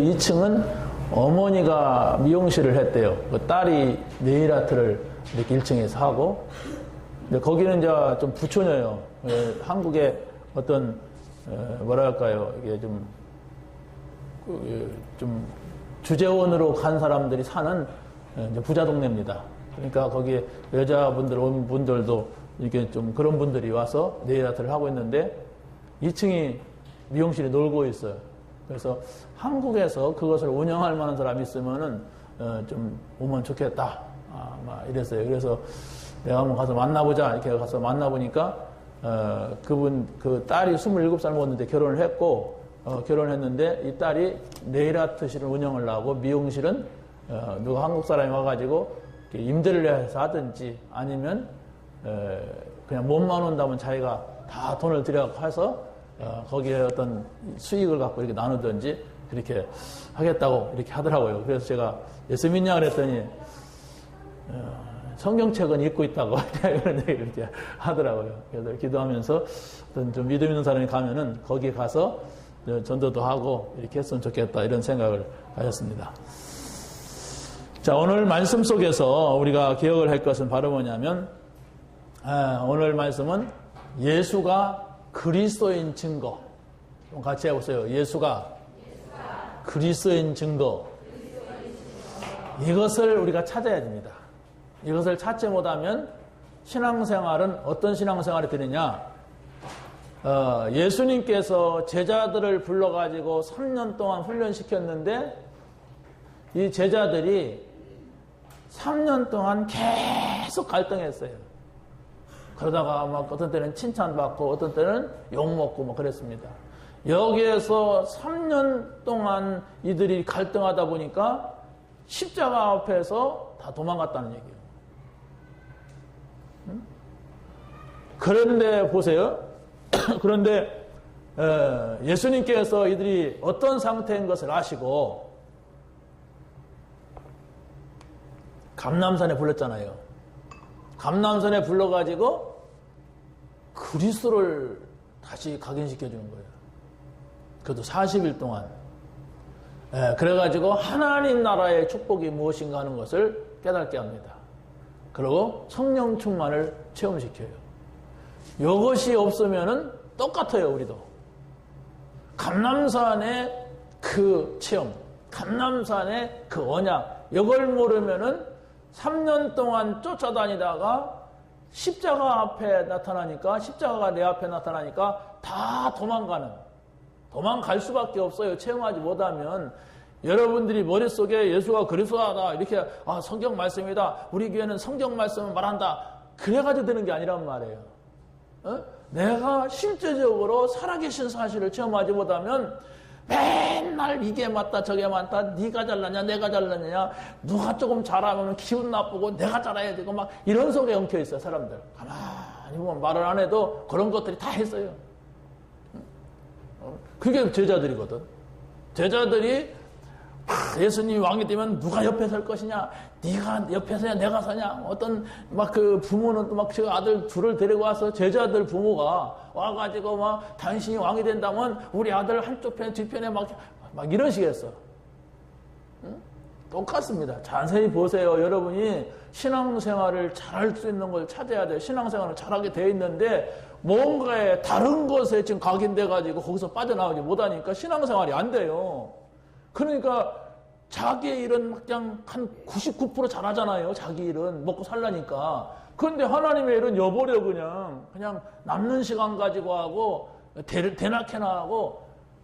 2층은 어머니가 미용실을 했대요. 그 딸이 네일 아트를 이렇게 1층에서 하고, 근데 거기는 이제 좀 부촌이에요. 한국의 어떤 뭐랄까요, 이게 좀 주재원으로 간 사람들이 사는 이제 부자 동네입니다. 그러니까 거기에 여자분들 온 분들도 이렇게 좀 그런 분들이 와서 네일 아트를 하고 있는데 2층이 미용실이 놀고 있어요. 그래서 한국에서 그것을 운영할 만한 사람이 있으면은 좀 오면 좋겠다. 막 이랬어요. 그래서 내가 한번 가서 만나보자. 이렇게 가서 만나보니까 그 딸이 27살 먹었는데 결혼을 했고, 결혼했는데 이 딸이 네일 아트실을 운영을 하고 미용실은 누가 한국 사람이 와가지고 임대를 해서 하든지 아니면 그냥 몸만 온다면 자기가 다 돈을 들여서 해서 거기에 어떤 수익을 갖고 이렇게 나누든지 그렇게 하겠다고 이렇게 하더라고요. 그래서 제가 예수 믿냐 그랬더니 성경책은 읽고 있다고 그런 얘기를 이렇게 하더라고요. 그래서 기도하면서 어떤 좀 믿음 있는 사람이 가면은 거기에 가서 전도도 하고 이렇게 했으면 좋겠다 이런 생각을 가졌습니다. 자, 오늘 말씀 속에서 우리가 기억을 할 것은 바로 뭐냐면 오늘 말씀은 예수가 그리스도인 증거. 좀 같이 해보세요. 예수가 그리스도인 증거. 이것을 우리가 찾아야 됩니다. 이것을 찾지 못하면 신앙생활은 어떤 신앙생활이 되느냐? 예수님께서 제자들을 불러가지고 3년 동안 훈련시켰는데 이 제자들이 3년 동안 계속 갈등했어요. 그러다가 막 어떤 때는 칭찬받고 어떤 때는 욕먹고 뭐 그랬습니다. 여기에서 3년 동안 이들이 갈등하다 보니까 십자가 앞에서 다 도망갔다는 얘기예요. 그런데 보세요. 그런데 예수님께서 이들이 어떤 상태인 것을 아시고 감람산에 불렀잖아요. 감람산에 불러가지고 그리스도를 다시 각인시켜주는 거예요. 그것도 40일 동안. 그래가지고 하나님 나라의 축복이 무엇인가 하는 것을 깨닫게 합니다. 그리고 성령 충만을 체험시켜요. 이것이 없으면은 똑같아요, 우리도. 감람산의 그 체험, 감람산의 그 언약, 이걸 모르면은 3년 동안 쫓아다니다가 십자가 앞에 나타나니까, 십자가가 내 앞에 나타나니까 다 도망갈 수밖에 없어요. 체험하지 못하면. 여러분들이 머릿속에 예수가 그리스도다 이렇게 성경 말씀이다. 우리 교회는 성경 말씀을 말한다. 그래가지고 되는 게 아니란 말이에요. 내가 실제적으로 살아계신 사실을 체험하지 못하면 맨날 이게 맞다 저게 맞다 네가 잘났냐 내가 잘났냐 누가 조금 잘하면 기분 나쁘고 내가 잘해야 되고 막 이런 속에 엉켜 있어요. 사람들 가만히 보면 말을 안 해도 그런 것들이 다 했어요. 그게 제자들이거든. 제자들이 예수님이 왕이 되면 누가 옆에 설 것이냐, 네가 옆에 서냐, 내가 서냐. 어떤 막 그 부모는 또 막 그 아들 둘을 데리고 와서 제자들 부모가 와가지고 막 당신이 왕이 된다면 우리 아들 한쪽 편에 뒤편에 막 이러시겠어. 응? 똑같습니다. 자세히 보세요. 여러분이 신앙생활을 잘할 수 있는 걸 찾아야 돼요. 신앙생활을 잘하게 되어 있는데 뭔가에 다른 것에 지금 각인돼 가지고 거기서 빠져나오지 못하니까 신앙생활이 안 돼요. 그러니까 자기의 일은 그냥 한 99% 잘하잖아요. 자기 일은 먹고 살라니까. 그런데 하나님의 일은 여버려 그냥 남는 시간 가지고 하고 대낮에나 하고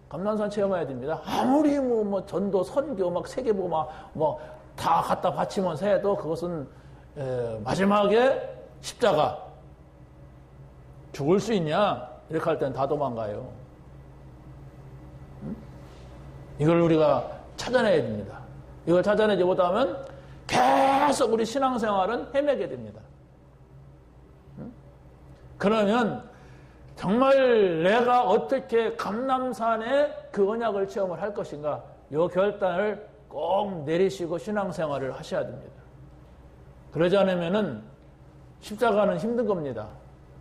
감람산 체험해야 됩니다. 아무리 뭐 전도 선교 막 세계보 뭐 다 갖다 바치면서 해도 그것은 마지막에 십자가 죽을 수 있냐 이렇게 할 때는 다 도망가요. 이걸 우리가 찾아내야 됩니다. 이걸 찾아내지 못하면 계속 우리 신앙생활은 헤매게 됩니다. 그러면 정말 내가 어떻게 감람산의 그 언약을 체험을 할 것인가 이 결단을 꼭 내리시고 신앙생활을 하셔야 됩니다. 그러지 않으면은 십자가는 힘든 겁니다.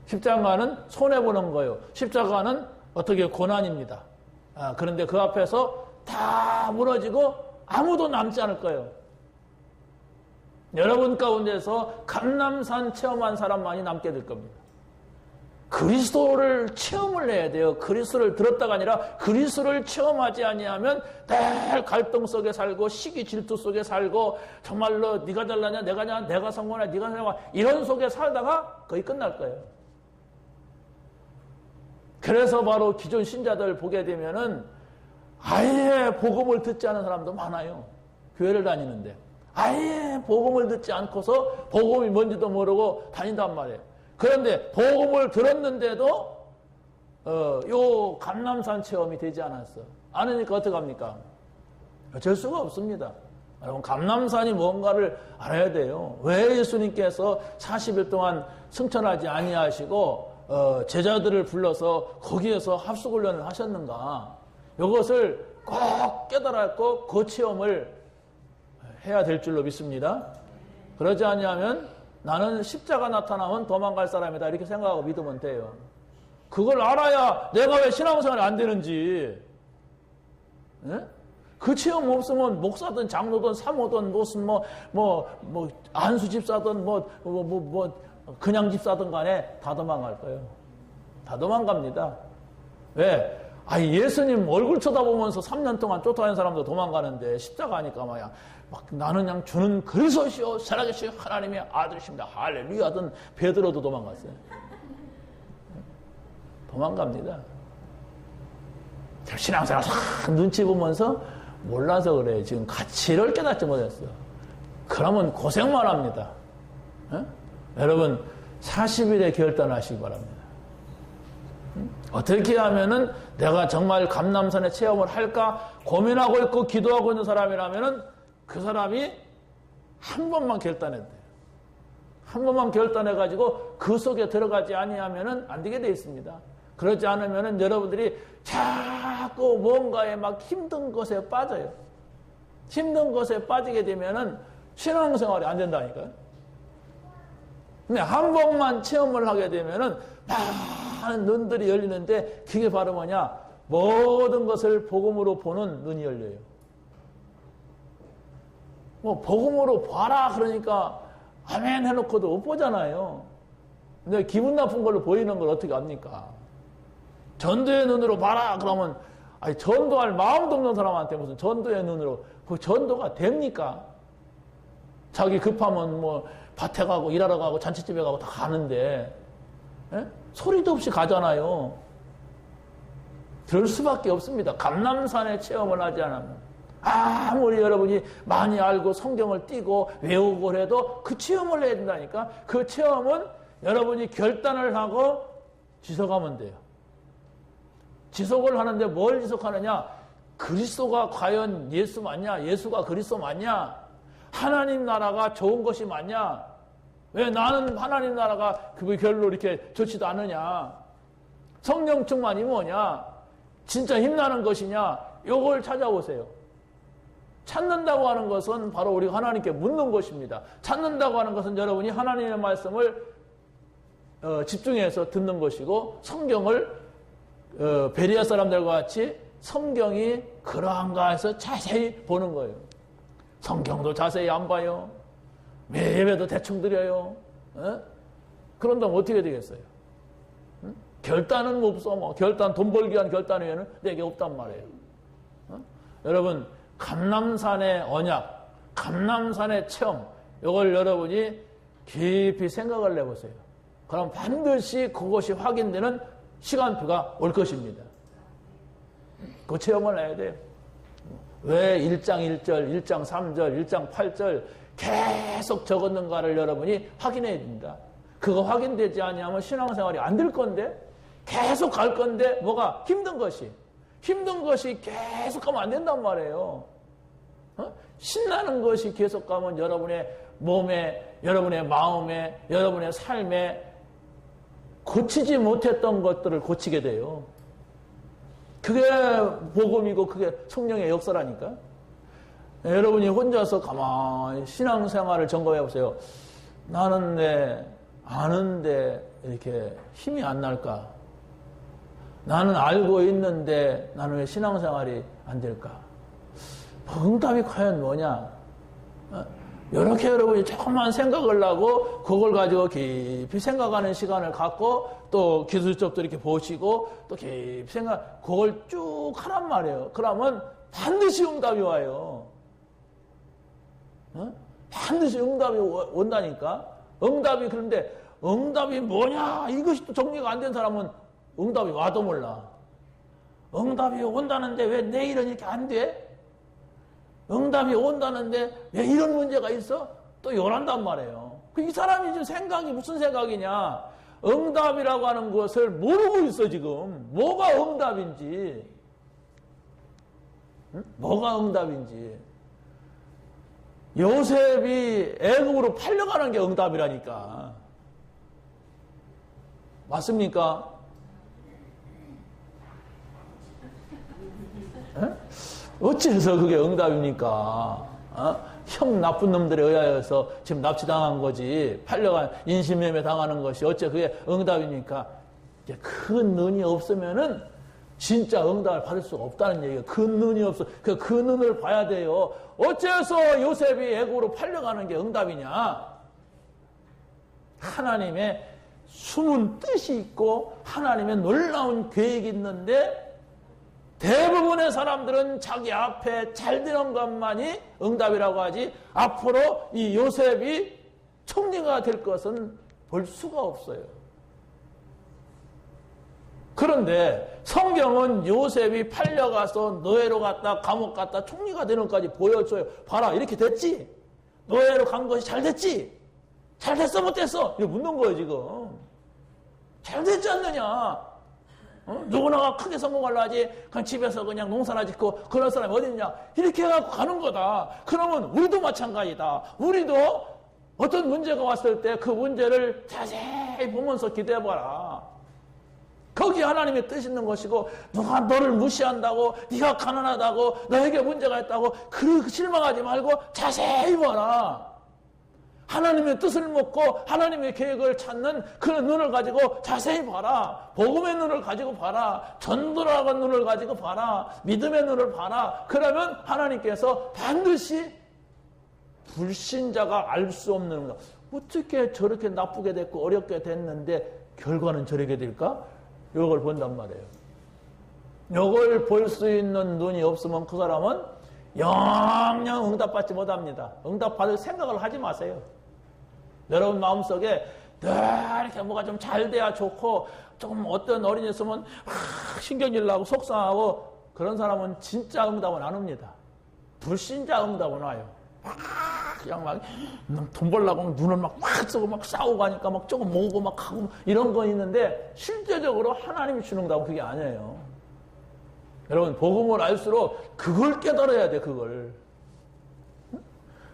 십자가는 손해보는 거예요. 십자가는 어떻게 고난입니다. 그런데 그 앞에서 다 무너지고 아무도 남지 않을 거예요. 여러분 가운데서 감람산 체험한 사람만이 남게 될 겁니다. 그리스도를 체험을 해야 돼요. 그리스도를 들었다가 아니라 그리스도를 체험하지 아니하면 늘 갈등 속에 살고 시기 질투 속에 살고 정말로 네가 잘나냐 내가 성공하냐 네가 잘나냐 이런 속에 살다가 거의 끝날 거예요. 그래서 바로 기존 신자들 보게 되면은 아예 복음을 듣지 않은 사람도 많아요. 교회를 다니는데 아예 복음을 듣지 않고서 복음이 뭔지도 모르고 다닌단 말이에요. 그런데 복음을 들었는데도 요 감람산 체험이 되지 않았어. 않으니까 어떡합니까? 어쩔 수가 없습니다. 여러분 감람산이 뭔가를 알아야 돼요. 왜 예수님께서 40일 동안 승천하지 아니하시고 제자들을 불러서 거기에서 합숙훈련을 하셨는가? 이것을 꼭 깨달았고 그 체험을 해야 될 줄로 믿습니다. 그러지 않으면 나는 십자가 나타나면 도망갈 사람이다 이렇게 생각하고 믿으면 돼요. 그걸 알아야 내가 왜 신앙생활이 안 되는지. 네? 그 체험 없으면 목사든 장로든 사모든 무슨 안수 집사든 그냥 집사든 간에 다 도망갈 거예요. 다 도망갑니다. 왜? 예수님 얼굴 쳐다보면서 3년 동안 쫓아다니는 사람도 도망가는데 십자가 하니까 막 나는 그냥 주는 그리스도시요 살아계신 하나님의 아들이십니다. 할렐루야 하던 베드로도 도망갔어요. 도망갑니다. 신앙생활 싹 눈치 보면서 몰라서 그래요. 지금 가치를 깨닫지 못했어요. 그러면 고생만 합니다. 여러분 40일에 결단하시기 바랍니다. 어떻게 하면은 내가 정말 감람산의 체험을 할까 고민하고 있고 기도하고 있는 사람이라면은 그 사람이 한 번만 결단해야 돼요. 한 번만 결단해가지고 그 속에 들어가지 아니하면은 안 되게 돼 있습니다. 그러지 않으면은 여러분들이 자꾸 뭔가에 막 힘든 것에 빠져요. 힘든 것에 빠지게 되면은 신앙생활이 안 된다니까요. 근데 한 번만 체험을 하게 되면은 많은 눈들이 열리는데 그게 바로 뭐냐? 모든 것을 복음으로 보는 눈이 열려요. 복음으로 봐라 그러니까 아멘 해놓고도 못 보잖아요. 근데 기분 나쁜 걸로 보이는 걸 어떻게 합니까? 전도의 눈으로 봐라 그러면 전도할 마음도 없는 사람한테 무슨 전도의 눈으로 그 전도가 됩니까? 자기 급하면 밭에 가고 일하러 가고 잔치집에 가고 다 가는데 소리도 없이 가잖아요. 그럴 수밖에 없습니다. 감람산의 체험을 하지 않으면 아무리 여러분이 많이 알고 성경을 띄고 외우고 해도 그 체험을 해야 된다니까. 그 체험은 여러분이 결단을 하고 지속하면 돼요. 지속을 하는데 뭘 지속하느냐? 그리스도가 과연 예수 맞냐? 예수가 그리스도 맞냐? 하나님 나라가 좋은 것이 맞냐? 왜 나는 하나님 나라가 그게 별로 이렇게 좋지도 않느냐? 성령 충만이 뭐냐? 진짜 힘나는 것이냐? 요걸 찾아보세요. 찾는다고 하는 것은 바로 우리가 하나님께 묻는 것입니다. 찾는다고 하는 것은 여러분이 하나님의 말씀을 집중해서 듣는 것이고 성경을 베리아 사람들과 같이 성경이 그러한가 해서 자세히 보는 거예요. 성경도 자세히 안 봐요. 예배도 대충 드려요. 그런다면 어떻게 되겠어요? 결단은 없어. 결단, 돈 벌기 위한 결단 외에는 내게 없단 말이에요. 여러분 감람산의 언약, 감람산의 체험, 이걸 여러분이 깊이 생각을 해보세요. 그럼 반드시 그것이 확인되는 시간표가 올 것입니다. 그 체험을 해야 돼요. 왜 1장 1절, 1장 3절, 1장 8절 계속 적었는가를 여러분이 확인해야 됩니다. 그거 확인되지 않으면 신앙생활이 안 될 건데 계속 갈 건데 뭐가 힘든 것이 계속 가면 안 된단 말이에요. 신나는 것이 계속 가면 여러분의 몸에, 여러분의 마음에, 여러분의 삶에 고치지 못했던 것들을 고치게 돼요. 그게 복음이고 그게 성령의 역사라니까. 여러분이 혼자서 가만히 신앙생활을 점검해 보세요. 나는 아는데 이렇게 힘이 안 날까? 나는 알고 있는데 나는 왜 신앙생활이 안 될까? 응답이 과연 뭐냐? 이렇게 여러분이 조금만 생각을 하고 그걸 가지고 깊이 생각하는 시간을 갖고 또 기술적도 이렇게 보시고 또 깊이 그걸 쭉 하란 말이에요. 그러면 반드시 응답이 와요. 반드시 응답이 온다니까. 응답이 그런데 응답이 뭐냐? 이것이 또 정리가 안 된 사람은 응답이 와도 몰라. 응답이 온다는데 왜 내일은 이렇게 안 돼? 응답이 온다는데 왜 이런 문제가 있어? 또 요란단 말이에요. 이 사람이 지금 생각이 무슨 생각이냐? 응답이라고 하는 것을 모르고 있어 지금. 뭐가 응답인지. 뭐가 응답인지. 요셉이 애굽으로 팔려가는 게 응답이라니까. 맞습니까? 어째서 그게 응답입니까? 형 나쁜 놈들에 의하여서 지금 납치당한 거지. 팔려간 인신매매 당하는 것이 어째 그게 응답입니까? 큰 눈이 없으면은 진짜 응답을 받을 수가 없다는 얘기예요. 큰 눈이 없어. 그 눈을 봐야 돼요. 어째서 요셉이 애굽으로 팔려가는 게 응답이냐? 하나님의 숨은 뜻이 있고 하나님의 놀라운 계획이 있는데 대부분의 사람들은 자기 앞에 잘 되는 것만이 응답이라고 하지 앞으로 이 요셉이 총리가 될 것은 볼 수가 없어요. 그런데 성경은 요셉이 팔려가서 노예로 갔다 감옥 갔다 총리가 되는 것까지 보여줘요. 봐라 이렇게 됐지? 노예로 간 것이 잘 됐지? 잘 됐어 못 됐어? 이렇게 묻는 거예요 지금. 잘 됐지 않느냐? 누구나가 크게 성공하려 하지 그냥 집에서 그냥 농사나 짓고 그런 사람이 어디 있냐? 이렇게 해갖고 가는 거다. 그러면 우리도 마찬가지다. 우리도 어떤 문제가 왔을 때 그 문제를 자세히 보면서 기대해봐라. 거기에 하나님의 뜻이 있는 것이고 누가 너를 무시한다고 네가 가난하다고 너에게 문제가 있다고 그 실망하지 말고 자세히 봐라. 하나님의 뜻을 묻고 하나님의 계획을 찾는 그런 눈을 가지고 자세히 봐라. 복음의 눈을 가지고 봐라. 전도라고 하는 눈을 가지고 봐라. 믿음의 눈을 봐라. 그러면 하나님께서 반드시 불신자가 알 수 없는 것. 어떻게 저렇게 나쁘게 됐고 어렵게 됐는데 결과는 저렇게 될까? 이걸 본단 말이에요. 이걸 볼 수 있는 눈이 없으면 그 사람은 영영 응답받지 못합니다. 응답받을 생각을 하지 마세요. 여러분 마음속에 늘 이렇게 뭐가 좀 잘 돼야 좋고 조금 어떤 어린이 있으면 신경질 나고 속상하고 그런 사람은 진짜 응답은 안 옵니다. 불신자 응답은 와요. 그냥 막 돈 벌려고 눈을 막 쓰고 막 싸우고 하니까 막 조금 모으고 막 하고 이런 건 있는데 실제적으로 하나님이 주는 응답은 그게 아니에요. 여러분 복음을 알수록 그걸 깨달아야 돼. 그걸.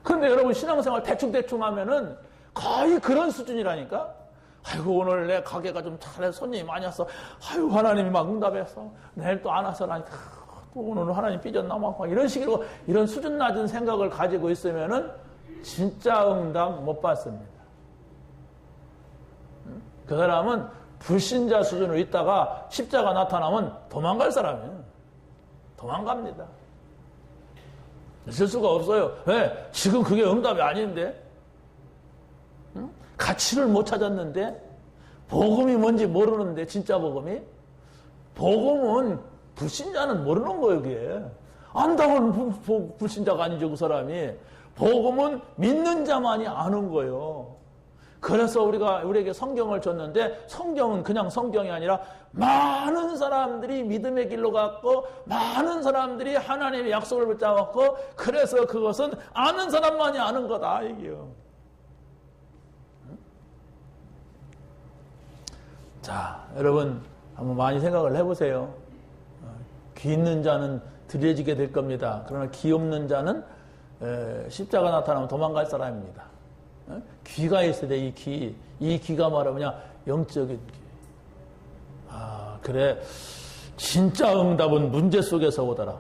그런데 여러분 신앙생활 대충대충 하면은 거의 그런 수준이라니까. 아이고 오늘 내 가게가 좀 잘해서 손님이 많이 왔어. 아이고 하나님이 막 응답했어. 내일 또 안 와서 나니까 또 오늘 하나님 삐졌나 막 이런 식으로 이런 수준 낮은 생각을 가지고 있으면은 진짜 응답 못 받습니다. 그 사람은 불신자 수준으로 있다가 십자가 나타나면 도망갈 사람이에요. 도망갑니다. 있을 수가 없어요. 왜? 지금 그게 응답이 아닌데? 응? 가치를 못 찾았는데? 복음이 뭔지 모르는데, 진짜 복음이? 복음은 불신자는 모르는 거예요, 그게. 안다고는 불신자가 아니죠, 그 사람이. 복음은 믿는 자만이 아는 거예요. 그래서 우리에게 성경을 줬는데 성경은 그냥 성경이 아니라 많은 사람들이 믿음의 길로 갔고 많은 사람들이 하나님의 약속을 붙잡았고 그래서 그것은 아는 사람만이 아는 거다 이게요. 자, 여러분 한번 많이 생각을 해보세요. 귀 있는 자는 들려지게 될 겁니다. 그러나 귀 없는 자는 십자가 나타나면 도망갈 사람입니다. 귀가 있어야 돼, 이 귀. 이 귀가 말하면 영적인 귀. 아, 그래. 진짜 응답은 문제 속에서 오더라.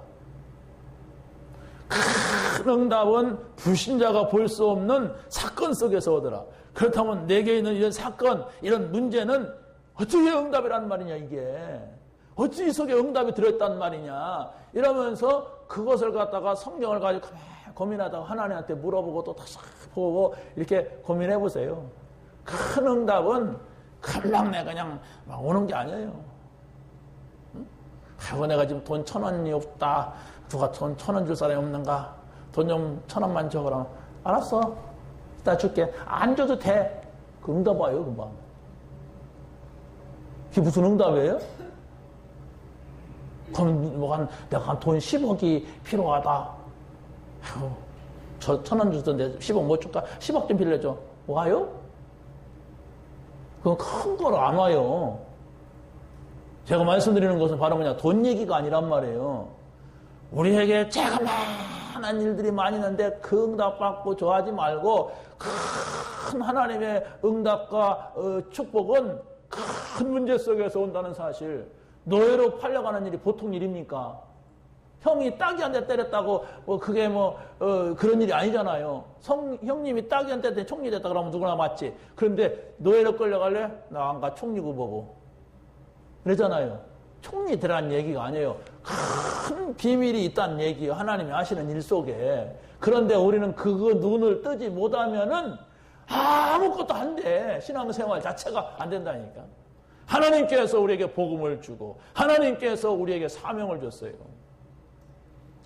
큰 응답은 불신자가 볼 수 없는 사건 속에서 오더라. 그렇다면 내게 있는 이런 사건, 이런 문제는 어떻게 응답이란 말이냐, 이게. 어찌 이 속에 응답이 들어있단 말이냐. 이러면서 그것을 갖다가 성경을 가지고 고민하다가 하나님한테 물어보고 또 다시 보고 이렇게 고민해 보세요. 큰 응답은 금방 내가 그냥 막 오는 게 아니에요. 응? 하고 내가 지금 돈 1,000원이 없다. 누가 돈 1,000원 줄 사람이 없는가? 돈 좀 1,000원만 줘. 그럼 알았어. 이따 줄게. 안 줘도 돼. 그 응답 와요, 금방. 그게 무슨 응답이에요? 그럼 내가 돈 10억이 필요하다. 아유, 저 1,000원 주던데 10억 못 줄까? 10억 좀 빌려줘. 와요? 그건 큰 거로 안 와요. 제가 말씀드리는 것은 바로 뭐냐, 돈 얘기가 아니란 말이에요. 우리에게 자그마한 일들이 많이 있는데 그 응답 받고 좋아하지 말고, 큰 하나님의 응답과 축복은 큰 문제 속에서 온다는 사실. 노예로 팔려가는 일이 보통 일입니까? 형이 따귀한테 때렸다고 그게 그런 일이 아니잖아요. 형님이 따귀한테 때렸더니 총리 됐다 그러면 누구나 맞지. 그런데 노예로 끌려갈래? 나 안 가. 총리고 뭐고. 그러잖아요. 총리 되라는 얘기가 아니에요. 큰 비밀이 있다는 얘기예요. 하나님이 하시는 일 속에. 그런데 우리는 그거 눈을 뜨지 못하면은 아무것도 안 돼. 신앙생활 자체가 안 된다니까. 하나님께서 우리에게 복음을 주고 하나님께서 우리에게 사명을 줬어요.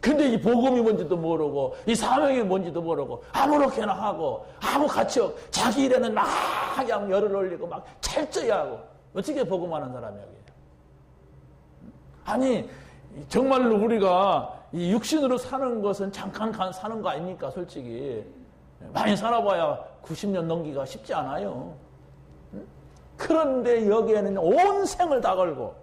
근데 이 복음이 뭔지도 모르고 이 사명이 뭔지도 모르고 아무렇게나 하고 아무 가치 없고 자기 일에는 막 그냥 열을 올리고 막 철저히 하고 어떻게 복음하는 사람이야. 아니 정말로 우리가 이 육신으로 사는 것은 잠깐 사는 거 아닙니까? 솔직히 많이 살아봐야 90년 넘기가 쉽지 않아요. 그런데 여기에는 온 생을 다 걸고,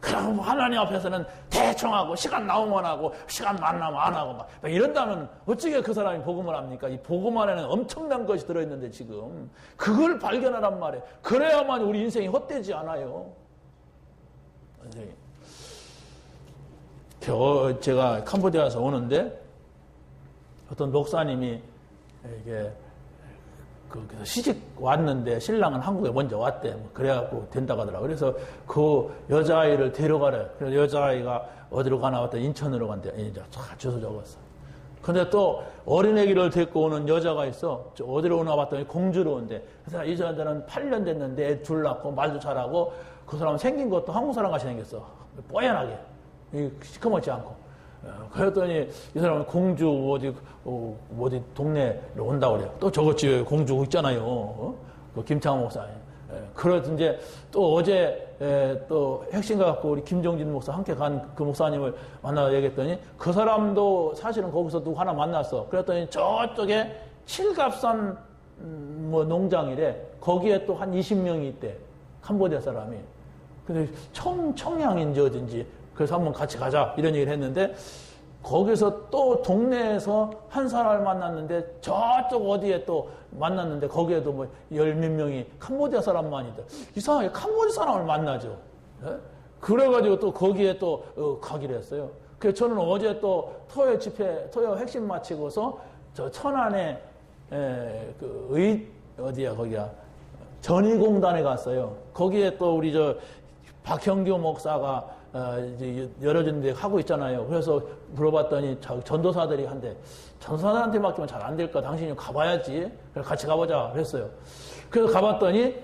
그럼 하나님 앞에서는 대충 하고, 시간 나오면 하고, 시간 만나면 안 하고, 막 이런다면 어떻게 그 사람이 복음을 합니까? 이 복음 안에는 엄청난 것이 들어있는데 지금. 그걸 발견하란 말이에요. 그래야만 우리 인생이 헛되지 않아요. 제가 캄보디아에서 오는데, 어떤 목사님이 이게 그래서 시집 왔는데 신랑은 한국에 먼저 왔대. 그래갖고 된다고 하더라고요. 그래서 그 여자아이를 데려가래. 그래서 여자아이가 어디로 가나 왔더니 인천으로 간대. 이제 주소 적었어. 근데 또 어린애기를 데리고 오는 여자가 있어. 어디로 오나 봤더니 공주로 온대. 그래서 이 여자는 8년 됐는데 애 둘 낳고 말도 잘하고 그 사람은 생긴 것도 한국 사람 같이 생겼어. 뽀얀하게. 시커멓지 않고. 그랬더니 이 사람은 공주 어디 동네로 온다고 그래요. 또 저것지 공주 있잖아요. 그 김창호 목사님. 그래서 이제 또 어제 또 핵심가 갖고 우리 김정진 목사 함께 간 그 목사님을 만나 얘기했더니 그 사람도 사실은 거기서 누구 하나 만났어. 그랬더니 저쪽에 칠갑산 농장이래. 거기에 또 한 20명이 있대. 캄보디아 사람이. 근데 청양인지 어딘지. 그래서 한번 같이 가자 이런 얘기를 했는데 거기서 또 동네에서 한 사람을 만났는데 저쪽 어디에 또 만났는데 거기에도 열 몇 명이 캄보디아 사람만이다. 이상하게 캄보디아 사람을 만나죠. 네? 그래가지고 또 거기에 또 가기로 했어요. 그래서 저는 어제 또 토요 핵심 마치고서 저 천안에 어디야 거기야 전의공단에 갔어요. 거기에 또 우리 저 박형규 목사가 이제 여러 군데 하고 있잖아요. 그래서 물어봤더니 전도사들이 한대. 전도사들한테 맡기면 잘 안 될까? 당신이 가봐야지. 그래서 같이 가보자. 그랬어요. 그래서 가봤더니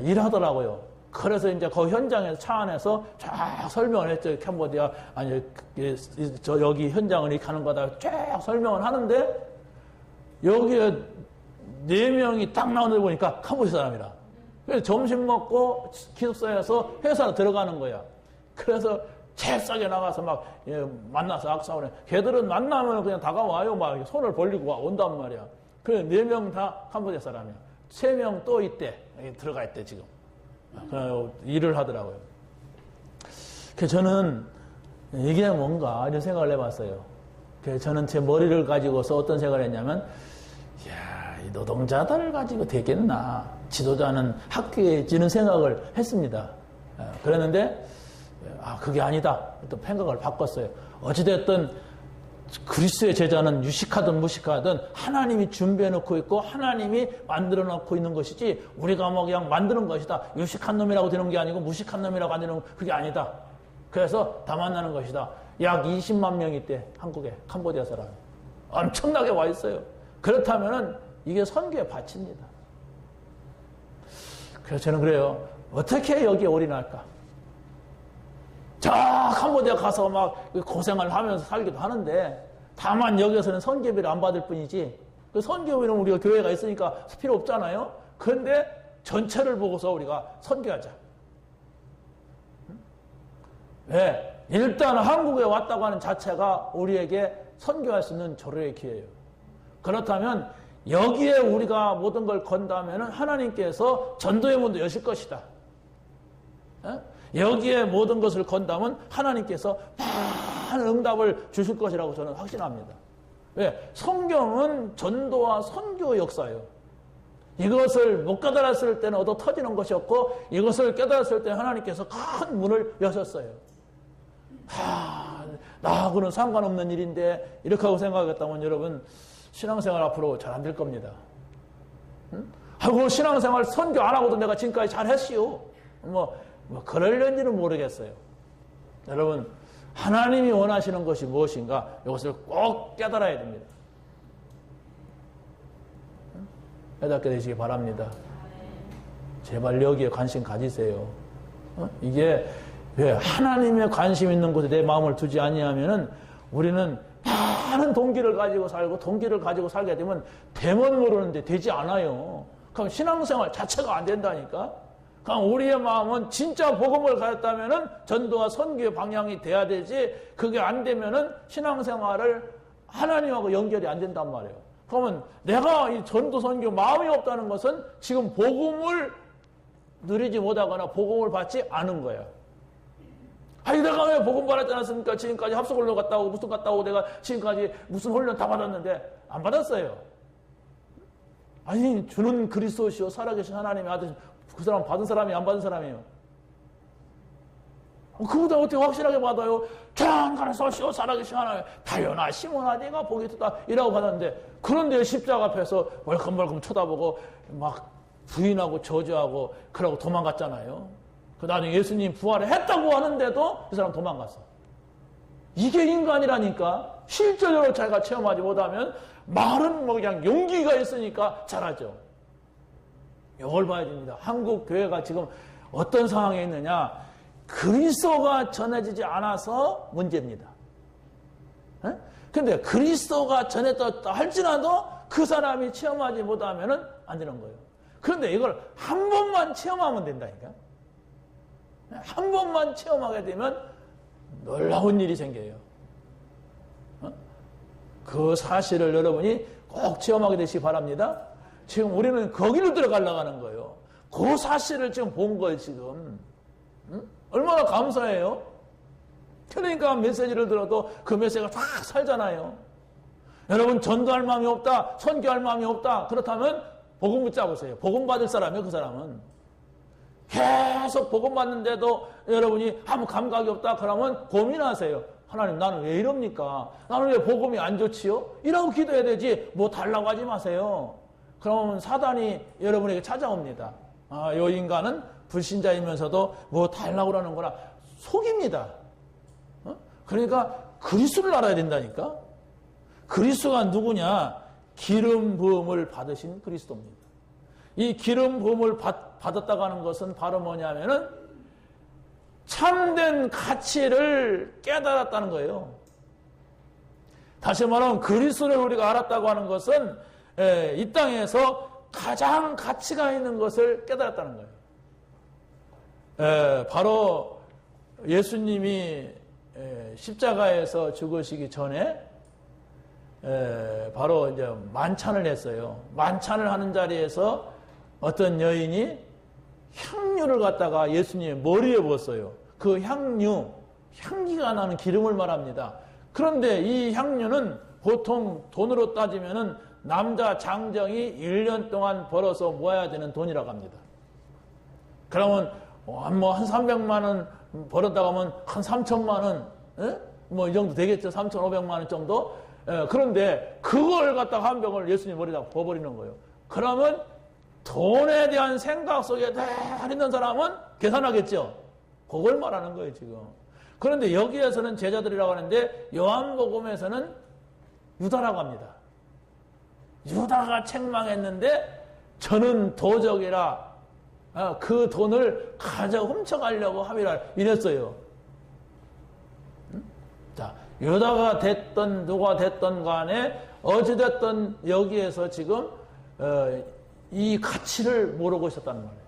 일하더라고요. 그래서 이제 그 현장에서 차 안에서 쫙 설명을 했죠. 캄보디아 아니 여기 현장을 이렇게 하는 거다 쫙 설명을 하는데 여기에 4명이 딱 나오는 거 보니까 캄보디아 사람이라. 그래서 점심 먹고 기숙사에서 회사로 들어가는 거야. 그래서 제일 싸게 나가서 막 만나서 악수하고 걔들은 만나면 그냥 다가와요. 막 손을 벌리고 온단 말이야. 그래 4명 다 캄보디아 사람이야. 3명 또 있대. 들어가 있대 지금. 일을 하더라고요. 그래서 저는 이게 뭔가 이런 생각을 해봤어요. 그래서 저는 제 머리를 가지고서 어떤 생각을 했냐면 이 노동자들을 가지고 되겠나. 지도자는 학교에 지는 생각을 했습니다. 그랬는데 그게 아니다. 또 생각을 바꿨어요. 어찌됐든 그리스도의 제자는 유식하든 무식하든 하나님이 준비해놓고 있고 하나님이 만들어놓고 있는 것이지 우리가 그냥 만드는 것이다. 유식한 놈이라고 되는 게 아니고 무식한 놈이라고 안 되는 그게 아니다. 그래서 다 만나는 것이다. 약 20만 명이 있대, 한국에, 캄보디아 사람. 엄청나게 와 있어요. 그렇다면은 이게 선교의 밭입니다. 그래서 저는 그래요. 어떻게 여기에 올인할까? 저 캄보디아 가서 막 고생을 하면서 살기도 하는데, 다만 여기서는 선교비를 안 받을 뿐이지, 그 선교비는 우리가 교회가 있으니까 필요 없잖아요. 그런데 전체를 보고서 우리가 선교하자. 네, 일단 한국에 왔다고 하는 자체가 우리에게 선교할 수 있는 조례의 기회예요. 그렇다면 여기에 우리가 모든 걸 건다면 하나님께서 전도의 문도 여실 것이다. 여기에 모든 것을 건다면 하나님께서 많은 응답을 주실 것이라고 저는 확신합니다. 왜? 성경은 전도와 선교의 역사예요. 이것을 못 깨달았을 때는 얻어 터지는 것이었고, 이것을 깨달았을 때 하나님께서 큰 문을 여셨어요. 나하고는 상관없는 일인데 이렇게 하고 생각했다면 여러분 신앙생활 앞으로 잘 안 될 겁니다. 하고 신앙생활 선교 안 하고도 내가 지금까지 잘 했시오. 뭐 그럴는지는 모르겠어요. 여러분 하나님이 원하시는 것이 무엇인가 이것을 꼭 깨달아야 됩니다. 깨닫게 되시기 바랍니다. 제발 여기에 관심 가지세요. 이게 왜 하나님의 관심 있는 곳에 내 마음을 두지 아니하면은 우리는 많은 동기를 가지고 살고 동기를 가지고 살게 되면 되면 모르는데 되지 않아요. 그럼 신앙생활 자체가 안 된다니까. 그럼 우리의 마음은 진짜 복음을 가졌다면은 전도와 선교의 방향이 돼야 되지, 그게 안 되면은 신앙생활을 하나님하고 연결이 안 된단 말이에요. 그러면 내가 이 전도 선교 마음이 없다는 것은 지금 복음을 누리지 못하거나 복음을 받지 않은 거야. 아니 내가 왜 복음 받았지 않았습니까? 지금까지 합숙훈련 갔다 오고 무슨 갔다 오고 내가 지금까지 무슨 훈련 다 받았는데 안 받았어요. 아니 주는 그리스도시요 살아계신 하나님의 아들, 그 사람 받은 사람이 안 받은 사람이에요. 그보다 어떻게 확실하게 받아요? 장가라서시오 살아계신 하나님 다연아 시몬아 네가 복이 있다 이라고 받았는데, 그런데 십자가 앞에서 멀끔멀끔 쳐다보고 막 부인하고 저주하고 그러고 도망갔잖아요. 그 나중에 예수님 부활을 했다고 하는데도 그 사람 도망갔어. 이게 인간이라니까. 실제로 자기가 체험하지 못하면 말은 뭐 그냥 용기가 있으니까 잘하죠. 이걸 봐야 됩니다. 한국 교회가 지금 어떤 상황에 있느냐? 그리스도가 전해지지 않아서 문제입니다. 근데 그리스도가 전했다 할지라도 그 사람이 체험하지 못하면 안 되는 거예요. 그런데 이걸 한 번만 체험하면 된다니까. 한 번만 체험하게 되면 놀라운 일이 생겨요. 그 사실을 여러분이 꼭 체험하게 되시기 바랍니다. 지금 우리는 거기를 들어가려고 하는 거예요. 그 사실을 지금 본 거예요, 지금. 얼마나 감사해요? 그러니까 메시지를 들어도 그 메시지가 쫙 살잖아요. 여러분, 전도할 마음이 없다, 선교할 마음이 없다. 그렇다면 복음 붙잡으세요. 복음 받을 사람이에요, 그 사람은. 계속 복음 받는데도 여러분이 아무 감각이 없다 그러면 고민하세요. 하나님 나는 왜 이럽니까? 나는 왜 복음이 안 좋지요? 이라고 기도해야 되지 뭐 달라고 하지 마세요. 그러면 사단이 여러분에게 찾아옵니다. 이 인간은 불신자이면서도 뭐 달라고 그러는구나. 속입니다. 그러니까 그리스도를 알아야 된다니까. 그리스도가 누구냐? 기름 부음을 받으신 그리스도입니다. 이 기름 부음을 받았다고 하는 것은 바로 뭐냐면은 참된 가치를 깨달았다는 거예요. 다시 말하면 그리스도를 우리가 알았다고 하는 것은 이 땅에서 가장 가치가 있는 것을 깨달았다는 거예요. 바로 예수님이 십자가에서 죽으시기 전에 바로 이제 만찬을 했어요. 만찬을 하는 자리에서 어떤 여인이 향유를 갖다가 예수님의 머리에 부었어요. 그 향유, 향기가 나는 기름을 말합니다. 그런데 이 향유는 보통 돈으로 따지면은 남자 장정이 1년 동안 벌어서 모아야 되는 돈이라고 합니다. 그러면 한 300만 원 벌었다고 하면 한 3천만 원, 뭐 이 정도 되겠죠. 3,500만 원 정도. 그런데 그걸 갖다가 한 병을 예수님 머리에다 부어버리는 거예요. 그러면 돈에 대한 생각 속에 늘 있는 사람은 계산하겠죠. 그걸 말하는 거예요, 지금. 그런데 여기에서는 제자들이라고 하는데 요한복음에서는 유다라고 합니다. 유다가 책망했는데 저는 도적이라 그 돈을 가져 훔쳐가려고 합의를 이랬어요. 자, 유다가 됐던 누가 됐던 간에 어찌됐든 여기에서 지금 이 가치를 모르고 있었다는 말이에요.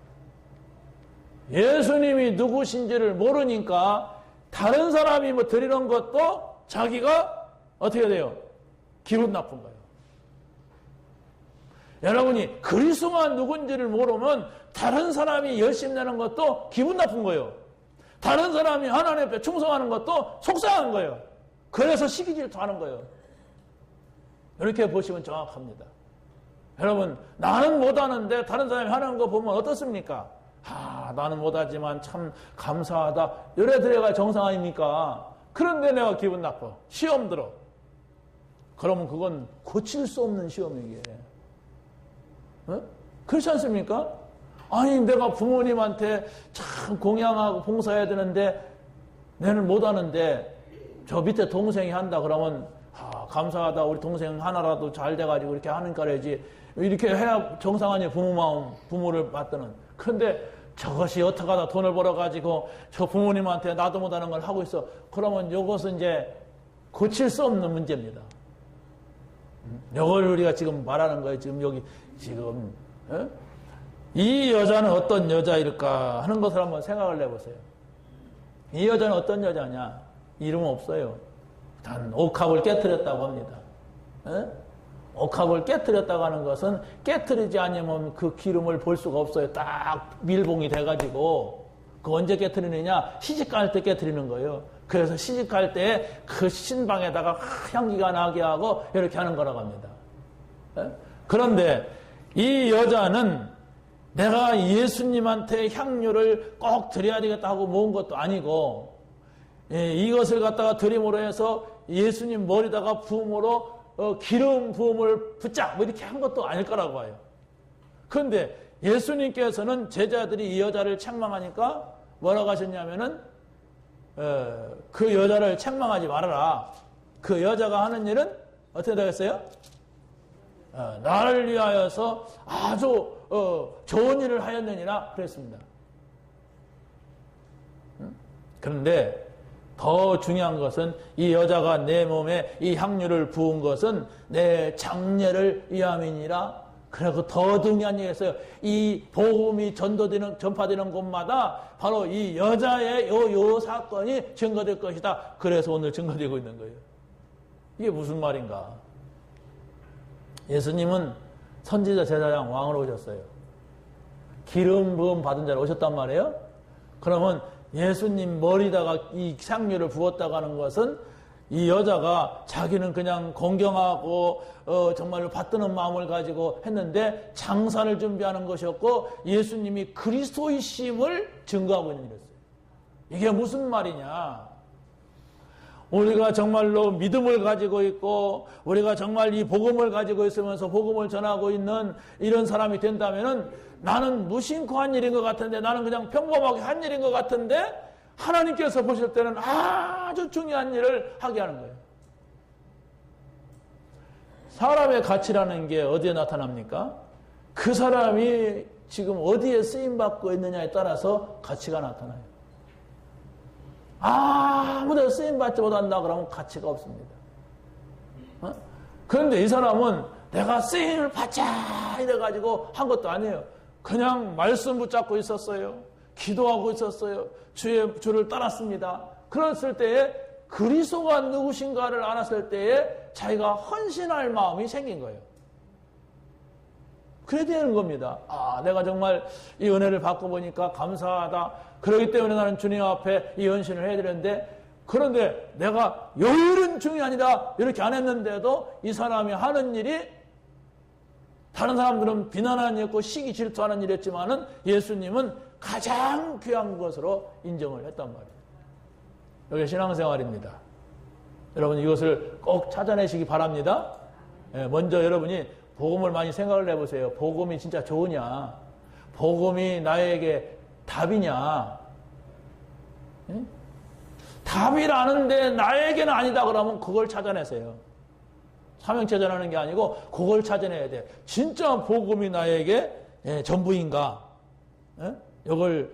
예수님이 누구신지를 모르니까 다른 사람이 뭐 드리는 것도 자기가 어떻게 돼요? 기분 나쁜 거예요. 여러분이 그리스도가 누군지를 모르면 다른 사람이 열심히 내는 것도 기분 나쁜 거예요. 다른 사람이 하나님 앞에 충성하는 것도 속상한 거예요. 그래서 시기 질투하는 거예요. 이렇게 보시면 정확합니다. 여러분, 나는 못하는데 다른 사람이 하는 거 보면 어떻습니까? 나는 못하지만 참 감사하다. 이래 들어가 정상 아닙니까? 그런데 내가 기분 나빠. 시험 들어. 그러면 그건 고칠 수 없는 시험이기에. 그렇지 않습니까? 아니, 내가 부모님한테 참 공양하고 봉사해야 되는데 내는 못하는데 저 밑에 동생이 한다 그러면 감사하다. 우리 동생 하나라도 잘 돼가지고 이렇게 하는 거라지. 이렇게 해야 정상 아니에요. 부모 마음, 부모를 받드는. 그런데 저것이 어떻게 하다 돈을 벌어가지고 저 부모님한테 나도 못하는 걸 하고 있어. 그러면 이것은 이제 고칠 수 없는 문제입니다. 이걸 우리가 지금 말하는 거예요. 지금 여기 지금 이 여자는 어떤 여자일까 하는 것을 한번 생각을 해보세요. 이 여자는 어떤 여자냐? 이름 없어요. 단 옥합을 깨뜨렸다고 합니다. 옥합을 깨뜨렸다고 하는 것은 깨뜨리지 않으면 그 기름을 볼 수가 없어요. 딱 밀봉이 돼가지고 그 언제 깨뜨리느냐? 시집갈 때 깨뜨리는 거예요. 그래서 시집갈 때 그 신방에다가 향기가 나게 하고 이렇게 하는 거라고 합니다. 그런데 이 여자는 내가 예수님한테 향유를 꼭 드려야 되겠다 하고 모은 것도 아니고 이것을 갖다가 드림으로 해서 예수님 머리다가 부음으로 기름 부음을 붙자 뭐 이렇게 한 것도 아닐 거라고 봐요. 그런데 예수님께서는 제자들이 이 여자를 책망하니까 뭐라고 하셨냐면은 그 여자를 책망하지 말아라. 그 여자가 하는 일은 어떻게 되겠어요? 나를 위하여서 아주 좋은 일을 하였느니라 그랬습니다. 그런데 더 중요한 것은 이 여자가 내 몸에 이 향유를 부은 것은 내 장례를 위함이니라. 그리고 더 중요한 얘기였어요. 이 복음이 전파되는 곳마다 바로 이 여자의 요 사건이 증거될 것이다. 그래서 오늘 증거되고 있는 거예요. 이게 무슨 말인가? 예수님은 선지자, 제사장, 왕으로 오셨어요. 기름 부음 받은 자로 오셨단 말이에요. 그러면 예수님 머리다가 이 향유를 부었다고 하는 것은 이 여자가 자기는 그냥 공경하고 정말로 받드는 마음을 가지고 했는데 장사를 준비하는 것이었고 예수님이 그리스도이심을 증거하고 있는 일이었어요. 이게 무슨 말이냐? 우리가 정말로 믿음을 가지고 있고 우리가 정말 이 복음을 가지고 있으면서 복음을 전하고 있는 이런 사람이 된다면은 나는 무심코 한 일인 것 같은데 나는 그냥 평범하게 한 일인 것 같은데 하나님께서 보실 때는 아주 중요한 일을 하게 하는 거예요. 사람의 가치라는 게 어디에 나타납니까? 그 사람이 지금 어디에 쓰임받고 있느냐에 따라서 가치가 나타나요. 아무데도 쓰임받지 못한다 그러면 가치가 없습니다. 그런데 이 사람은 내가 쓰임을 받자 이래가지고 한 것도 아니에요. 그냥 말씀 붙잡고 있었어요. 기도하고 있었어요. 주를 따랐습니다. 그랬을 때에 그리스도가 누구신가를 알았을 때에 자기가 헌신할 마음이 생긴 거예요. 그래야 되는 겁니다. 내가 정말 이 은혜를 받고 보니까 감사하다. 그렇기 때문에 나는 주님 앞에 이 헌신을 해야 되는데 그런데 내가 요 일은 중요하니다 이렇게 안 했는데도 이 사람이 하는 일이 다른 사람들은 비난하는 일이었고 시기 질투하는 일이었지만은 예수님은 가장 귀한 것으로 인정을 했단 말이에요. 이게 신앙생활입니다. 여러분 이것을 꼭 찾아내시기 바랍니다. 먼저 여러분이 복음을 많이 생각을 해보세요. 복음이 진짜 좋으냐? 복음이 나에게 답이냐? 답이라는데 나에게는 아니다 그러면 그걸 찾아내세요. 사명체전하는 게 아니고 그걸 찾아내야 돼. 진짜 복음이 나에게 전부인가? 이걸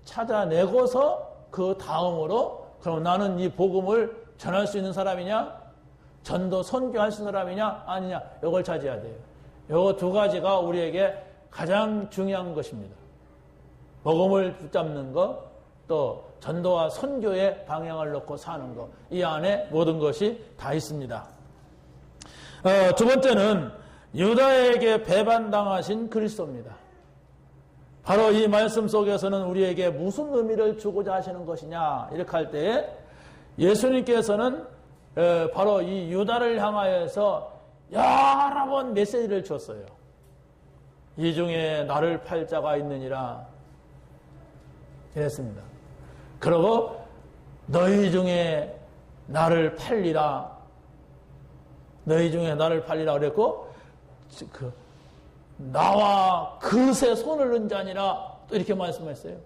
찾아내고서 그 다음으로 그럼 나는 이 복음을 전할 수 있는 사람이냐? 전도 선교할 수 있는 사람이냐? 아니냐? 이걸 찾아야 돼요. 이 두 가지가 우리에게 가장 중요한 것입니다. 복음을 붙잡는 것, 또 전도와 선교의 방향을 놓고 사는 것. 이 안에 모든 것이 다 있습니다. 두 번째는 유다에게 배반당하신 그리스도입니다. 바로 이 말씀 속에서는 우리에게 무슨 의미를 주고자 하시는 것이냐 이렇게 할 때에 예수님께서는 바로 이 유다를 향하여서 여러 번 메시지를 줬어요. 이 중에 나를 팔 자가 있느니라 이랬습니다. 그리고 너희 중에 나를 팔리라, 너희 중에 나를 팔리라 그랬고, 나와 그릇에 손을 넣은 자니라 또 이렇게 말씀했어요.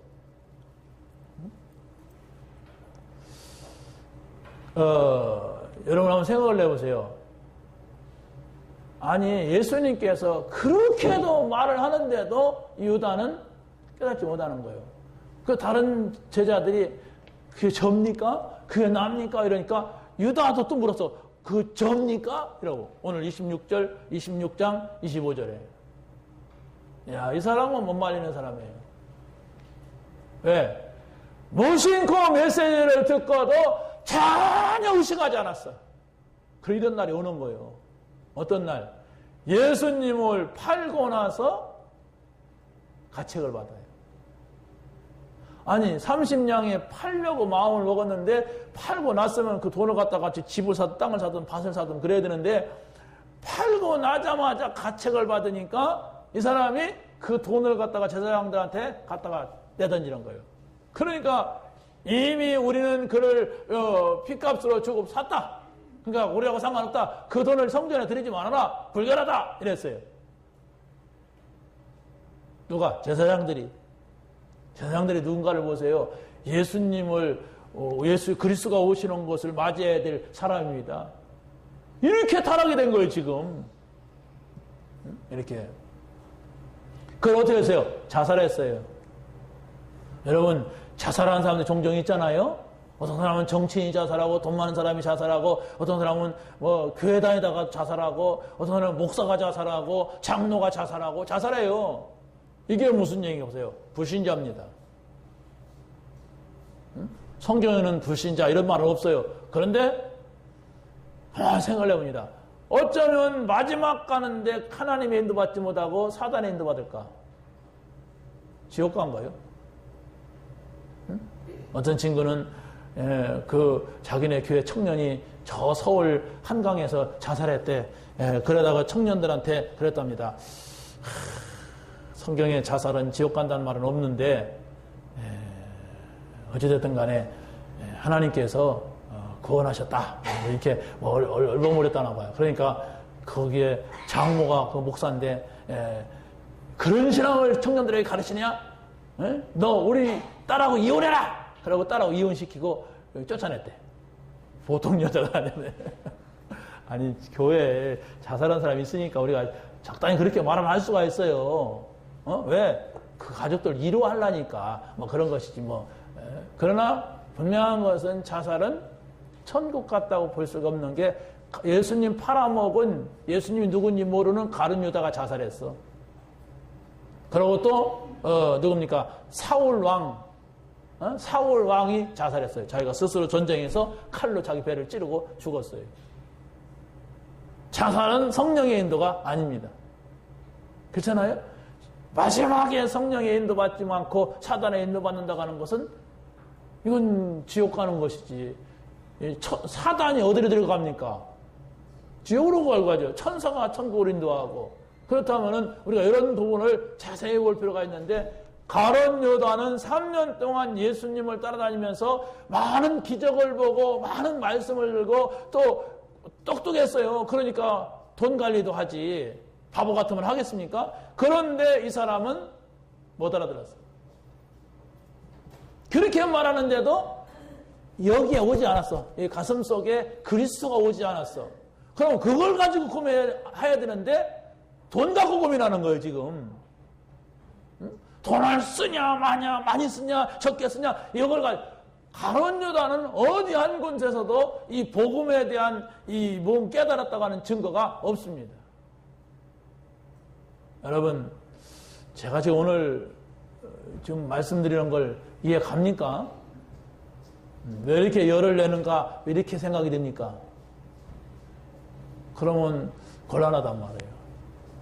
여러분 한번 생각을 해보세요. 아니 예수님께서 그렇게도 말을 하는데도 유다는 깨닫지 못하는 거예요. 그 다른 제자들이 그게 접니까? 그게 납니까? 이러니까 유다도 또 물었어. 그 접니까? 이라고. 오늘 26장 25절에. 야, 이 사람은 못 말리는 사람이에요. 왜? 무심코 메시지를 듣고도 전혀 의식하지 않았어. 그런 날이 오는 거예요. 어떤 날? 예수님을 팔고 나서 가책을 받아요. 아니 30냥에 팔려고 마음을 먹었는데 팔고 났으면 그 돈을 갖다가 같이 집을 사든 땅을 사든 밭을 사든 그래야 되는데 팔고 나자마자 가책을 받으니까 이 사람이 그 돈을 갖다가 제사장들한테 갖다가 내던지는 거예요. 그러니까 이미 우리는 그를 핏값으로 주고 샀다. 그러니까 우리하고 상관없다. 그 돈을 성전에 드리지 말아라. 불결하다. 이랬어요. 누가? 제사장들이 누군가를 보세요. 예수님을 예수 그리스도가 오시는 것을 맞이해야 될 사람입니다. 이렇게 타락이 된 거예요 지금. 이렇게. 그걸 어떻게 했어요? 자살했어요. 여러분 자살하는 사람들 종종 있잖아요. 어떤 사람은 정치인이 자살하고 돈 많은 사람이 자살하고 어떤 사람은 뭐 교회 다니다가 자살하고 어떤 사람은 목사가 자살하고 장로가 자살하고 자살해요. 이게 무슨 얘기가 보세요? 불신자입니다. 성경에는 불신자 이런 말은 없어요. 그런데 생각을 해봅니다. 어쩌면 마지막 가는데 하나님의 인도받지 못하고 사단의 인도받을까? 지옥 간 거예요. 어떤 친구는 그 자기네 교회 청년이 저 서울 한강에서 자살했대. 그러다가 청년들한테 그랬답니다. 성경에 자살은 지옥 간다는 말은 없는데 어찌됐든 간에 하나님께서 구원하셨다. 이렇게 얼버무렸다나 봐요. 그러니까 거기에 장모가 그 목사인데 그런 신앙을 청년들에게 가르치냐? 너 우리 딸하고 이혼해라! 그러고 딸하고 이혼시키고 쫓아냈대. 보통 여자가 아닌데. 아니 교회에 자살한 사람이 있으니까 우리가 적당히 그렇게 말을 할 수가 있어요. 왜? 그 가족들 이루하려니까 뭐 그런 것이지 뭐. 그러나 분명한 것은 자살은 천국 같다고 볼 수가 없는 게 예수님 팔아먹은 예수님이 누군지 모르는 가룟 유다가 자살했어. 그리고 또 누굽니까? 사울 왕이 자살했어요. 자기가 스스로 전쟁에서 칼로 자기 배를 찌르고 죽었어요. 자살은 성령의 인도가 아닙니다. 그렇잖아요? 마지막에 성령의 인도받지 않고 사단의 인도받는다고 하는 것은 이건 지옥 가는 것이지. 사단이 어디로 들어갑니까? 지옥으로 가죠. 천사가 천국을 인도하고. 그렇다면 우리가 이런 부분을 자세히 볼 필요가 있는데 가룟 유다는 3년 동안 예수님을 따라다니면서 많은 기적을 보고 많은 말씀을 들고 또 똑똑했어요. 그러니까 돈 관리도 하지. 바보 같으면 하겠습니까? 그런데 이 사람은 못 알아들었어요. 그렇게 말하는데도 여기에 오지 않았어. 이 가슴 속에 그리스도가 오지 않았어. 그럼 그걸 가지고 고민해야 되는데 돈 갖고 고민하는 거예요, 지금. 돈을 쓰냐 마냐, 많이 쓰냐 적게 쓰냐, 이걸 가지고. 가룟 유다는 어디 한 곳에서도 이 복음에 대한 이 몸 깨달았다고 하는 증거가 없습니다. 여러분, 제가 지금 오늘 지금 말씀드리는 걸 이해 갑니까? 왜 이렇게 열을 내는가, 왜 이렇게 생각이 됩니까? 그러면 곤란하단 말이에요.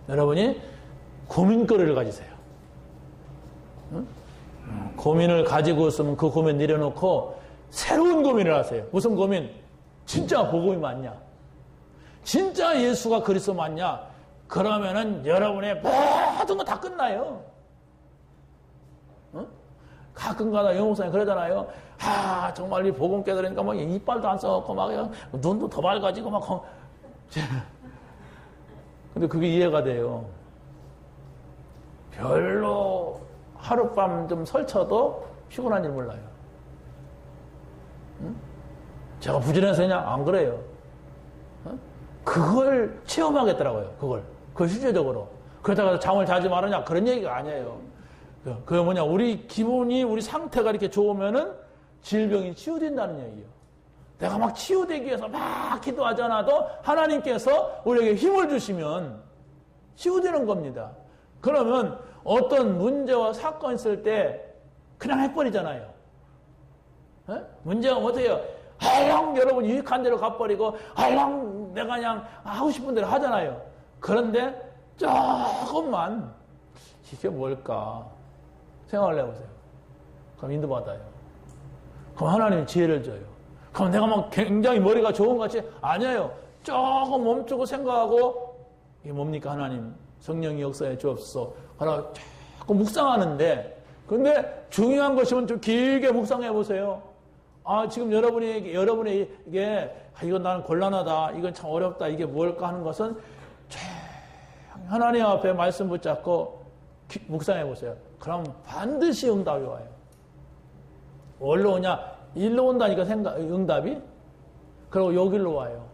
여러분이 고민거리를 가지세요. 응? 고민을 가지고 있으면 그 고민 내려놓고 새로운 고민을 하세요. 무슨 고민? 진짜 복음이 맞냐? 진짜 예수가 그리스도 맞냐? 그러면은 여러분의 모든 거 다 끝나요. 응? 가끔가다 영목사님 그러잖아요. 정말 이 복음 깨달으니까 막 이빨도 안 썩고 막 눈도 더 밝아지고 막. 근데 그게 이해가 돼요. 별로 하룻밤 좀 설쳐도 피곤한 줄 몰라요. 응? 제가 부지런해서 그냥 안 그래요. 응? 그걸 체험하겠더라고요. 그걸 실제적으로. 그러다가 잠을 자지 말았냐 그런 얘기가 아니에요. 그게 뭐냐, 우리 기분이, 우리 상태가 이렇게 좋으면은 질병이 치유된다는 얘기예요. 내가 막 치유되기 위해서 막 기도하지 않아도 하나님께서 우리에게 힘을 주시면 치유되는 겁니다. 그러면 어떤 문제와 사건이 있을 때 그냥 해버리잖아요. 에? 문제가 어때요? 알랑 여러분 유익한 대로 가버리고 알랑 내가 그냥 하고 싶은 대로 하잖아요. 그런데 조금만 이게 뭘까 생각을 해보세요. 그럼 인도받아요. 그럼 하나님이 지혜를 줘요. 그럼 내가 막 굉장히 머리가 좋은 것 같이 아니에요. 조금 멈추고 생각하고 이게 뭡니까? 하나님 성령이 역사해 주옵소서. 하나 자꾸 묵상하는데, 근데 중요한 것이면 좀 길게 묵상해 보세요. 지금 여러분이 이게 이건 나는 곤란하다, 이건 참 어렵다, 이게 뭘까 하는 것은 하나님 앞에 말씀 붙잡고 묵상해 보세요. 그럼 반드시 응답이 와요. 어디로 오냐? 일로 온다니까 응답이? 그리고 여기로 와요.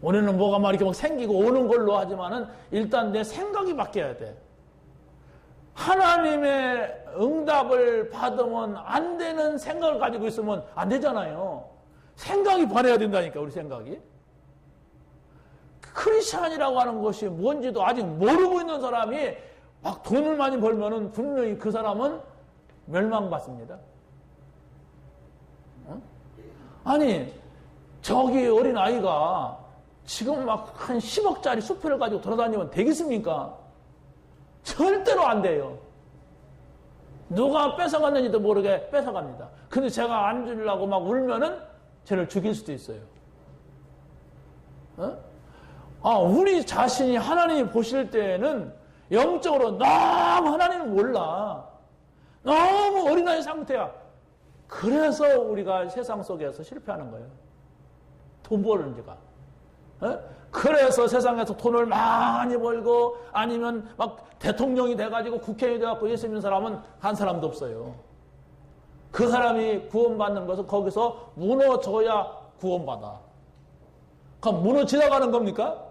오늘은 뭐가 막 이렇게 막 생기고 오는 걸로 하지만은 일단 내 생각이 바뀌어야 돼. 하나님의 응답을 받으면 안 되는 생각을 가지고 있으면 안 되잖아요. 생각이 변해야 된다니까, 우리 생각이. 크리스찬이라고 하는 것이 뭔지도 아직 모르고 있는 사람이 막 돈을 많이 벌면은 분명히 그 사람은 멸망받습니다. 아니, 저기 어린 아이가 지금 막 한 10억짜리 수표를 가지고 돌아다니면 되겠습니까? 절대로 안 돼요. 누가 뺏어갔는지도 모르게 뺏어갑니다. 근데 제가 안 주려고 막 울면은 쟤를 죽일 수도 있어요. 우리 자신이 하나님이 보실 때에는 영적으로 너무 하나님을 몰라. 너무 어린아이 상태야. 그래서 우리가 세상 속에서 실패하는 거예요. 돈 버는 지가. 그래서 세상에서 돈을 많이 벌고 아니면 막 대통령이 돼가지고 국회의원이 돼갖고 예수 믿는 사람은 한 사람도 없어요. 그 사람이 구원받는 것은 거기서 무너져야 구원받아. 그럼 무너지나가는 겁니까?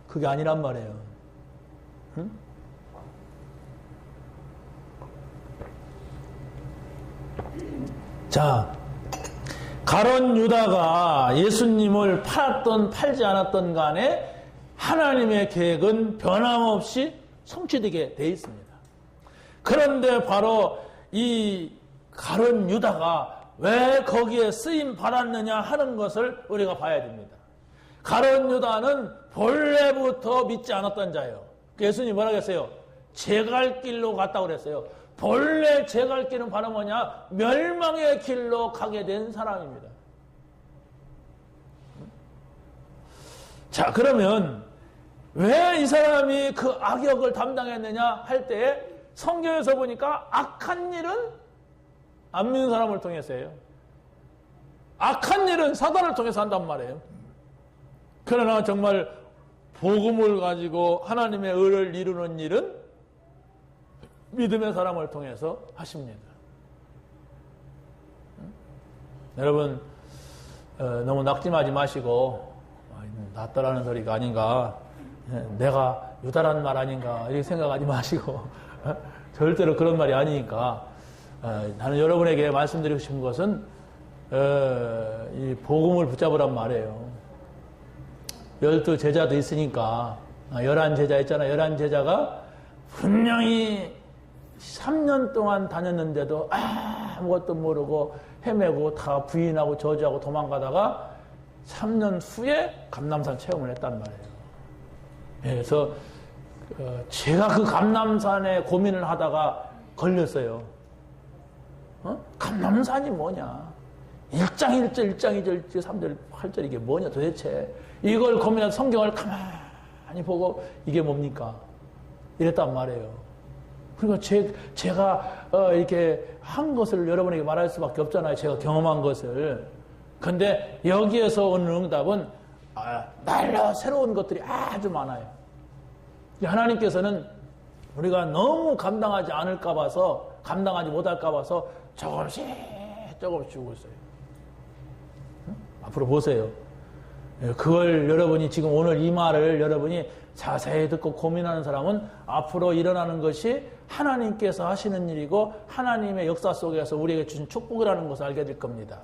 그게 아니란 말이에요. 응? 자, 가룟 유다가 예수님을 팔았던 팔지 않았던 간에 하나님의 계획은 변함없이 성취되게 되어 있습니다. 그런데 바로 이 가룟 유다가 왜 거기에 쓰임 받았느냐 하는 것을 우리가 봐야 됩니다. 가룟 유다는 본래부터 믿지 않았던 자예요. 예수님이 뭐라고 했어요? 제 갈 길로 갔다고 그랬어요. 본래 제 갈 길은 바로 뭐냐? 멸망의 길로 가게 된 사람입니다. 자, 그러면 왜 이 사람이 그 악역을 담당했느냐 할 때 성경에서 보니까 악한 일은 안 믿는 사람을 통해서예요. 악한 일은 사단을 통해서 한단 말이에요. 그러나 정말 복음을 가지고 하나님의 의를 이루는 일은 믿음의 사람을 통해서 하십니다. 여러분 너무 낙심하지 마시고 낫더라는 소리가 아닌가, 내가 유다란 말 아닌가 이렇게 생각하지 마시고 절대로 그런 말이 아니니까 나는 여러분에게 말씀드리고 싶은 것은 이 복음을 붙잡으란 말이에요. 12제자도 있으니까 11제자 있잖아요. 11제자가 분명히 3년 동안 다녔는데도 아무것도 모르고 헤매고 다 부인하고 저주하고 도망가다가 3년 후에 감람산 체험을 했단 말이에요. 그래서 제가 그 감람산에 고민을 하다가 걸렸어요. 감람산이 뭐냐? 1장 1절, 1장 2절, 3절, 8절 이게 뭐냐 도대체. 이걸 고민해서 성경을 가만히 보고 이게 뭡니까? 이랬단 말이에요. 그러니까 제가 이렇게 한 것을 여러분에게 말할 수밖에 없잖아요. 제가 경험한 것을. 근데 여기에서 오는 응답은 날로 새로운 것들이 아주 많아요. 하나님께서는 우리가 너무 감당하지 않을까 봐서, 감당하지 못할까 봐서 조금씩 주고 있어요. 앞으로 보세요. 그걸 여러분이 지금 오늘 이 말을 여러분이 자세히 듣고 고민하는 사람은 앞으로 일어나는 것이 하나님께서 하시는 일이고 하나님의 역사 속에서 우리에게 주신 축복이라는 것을 알게 될 겁니다.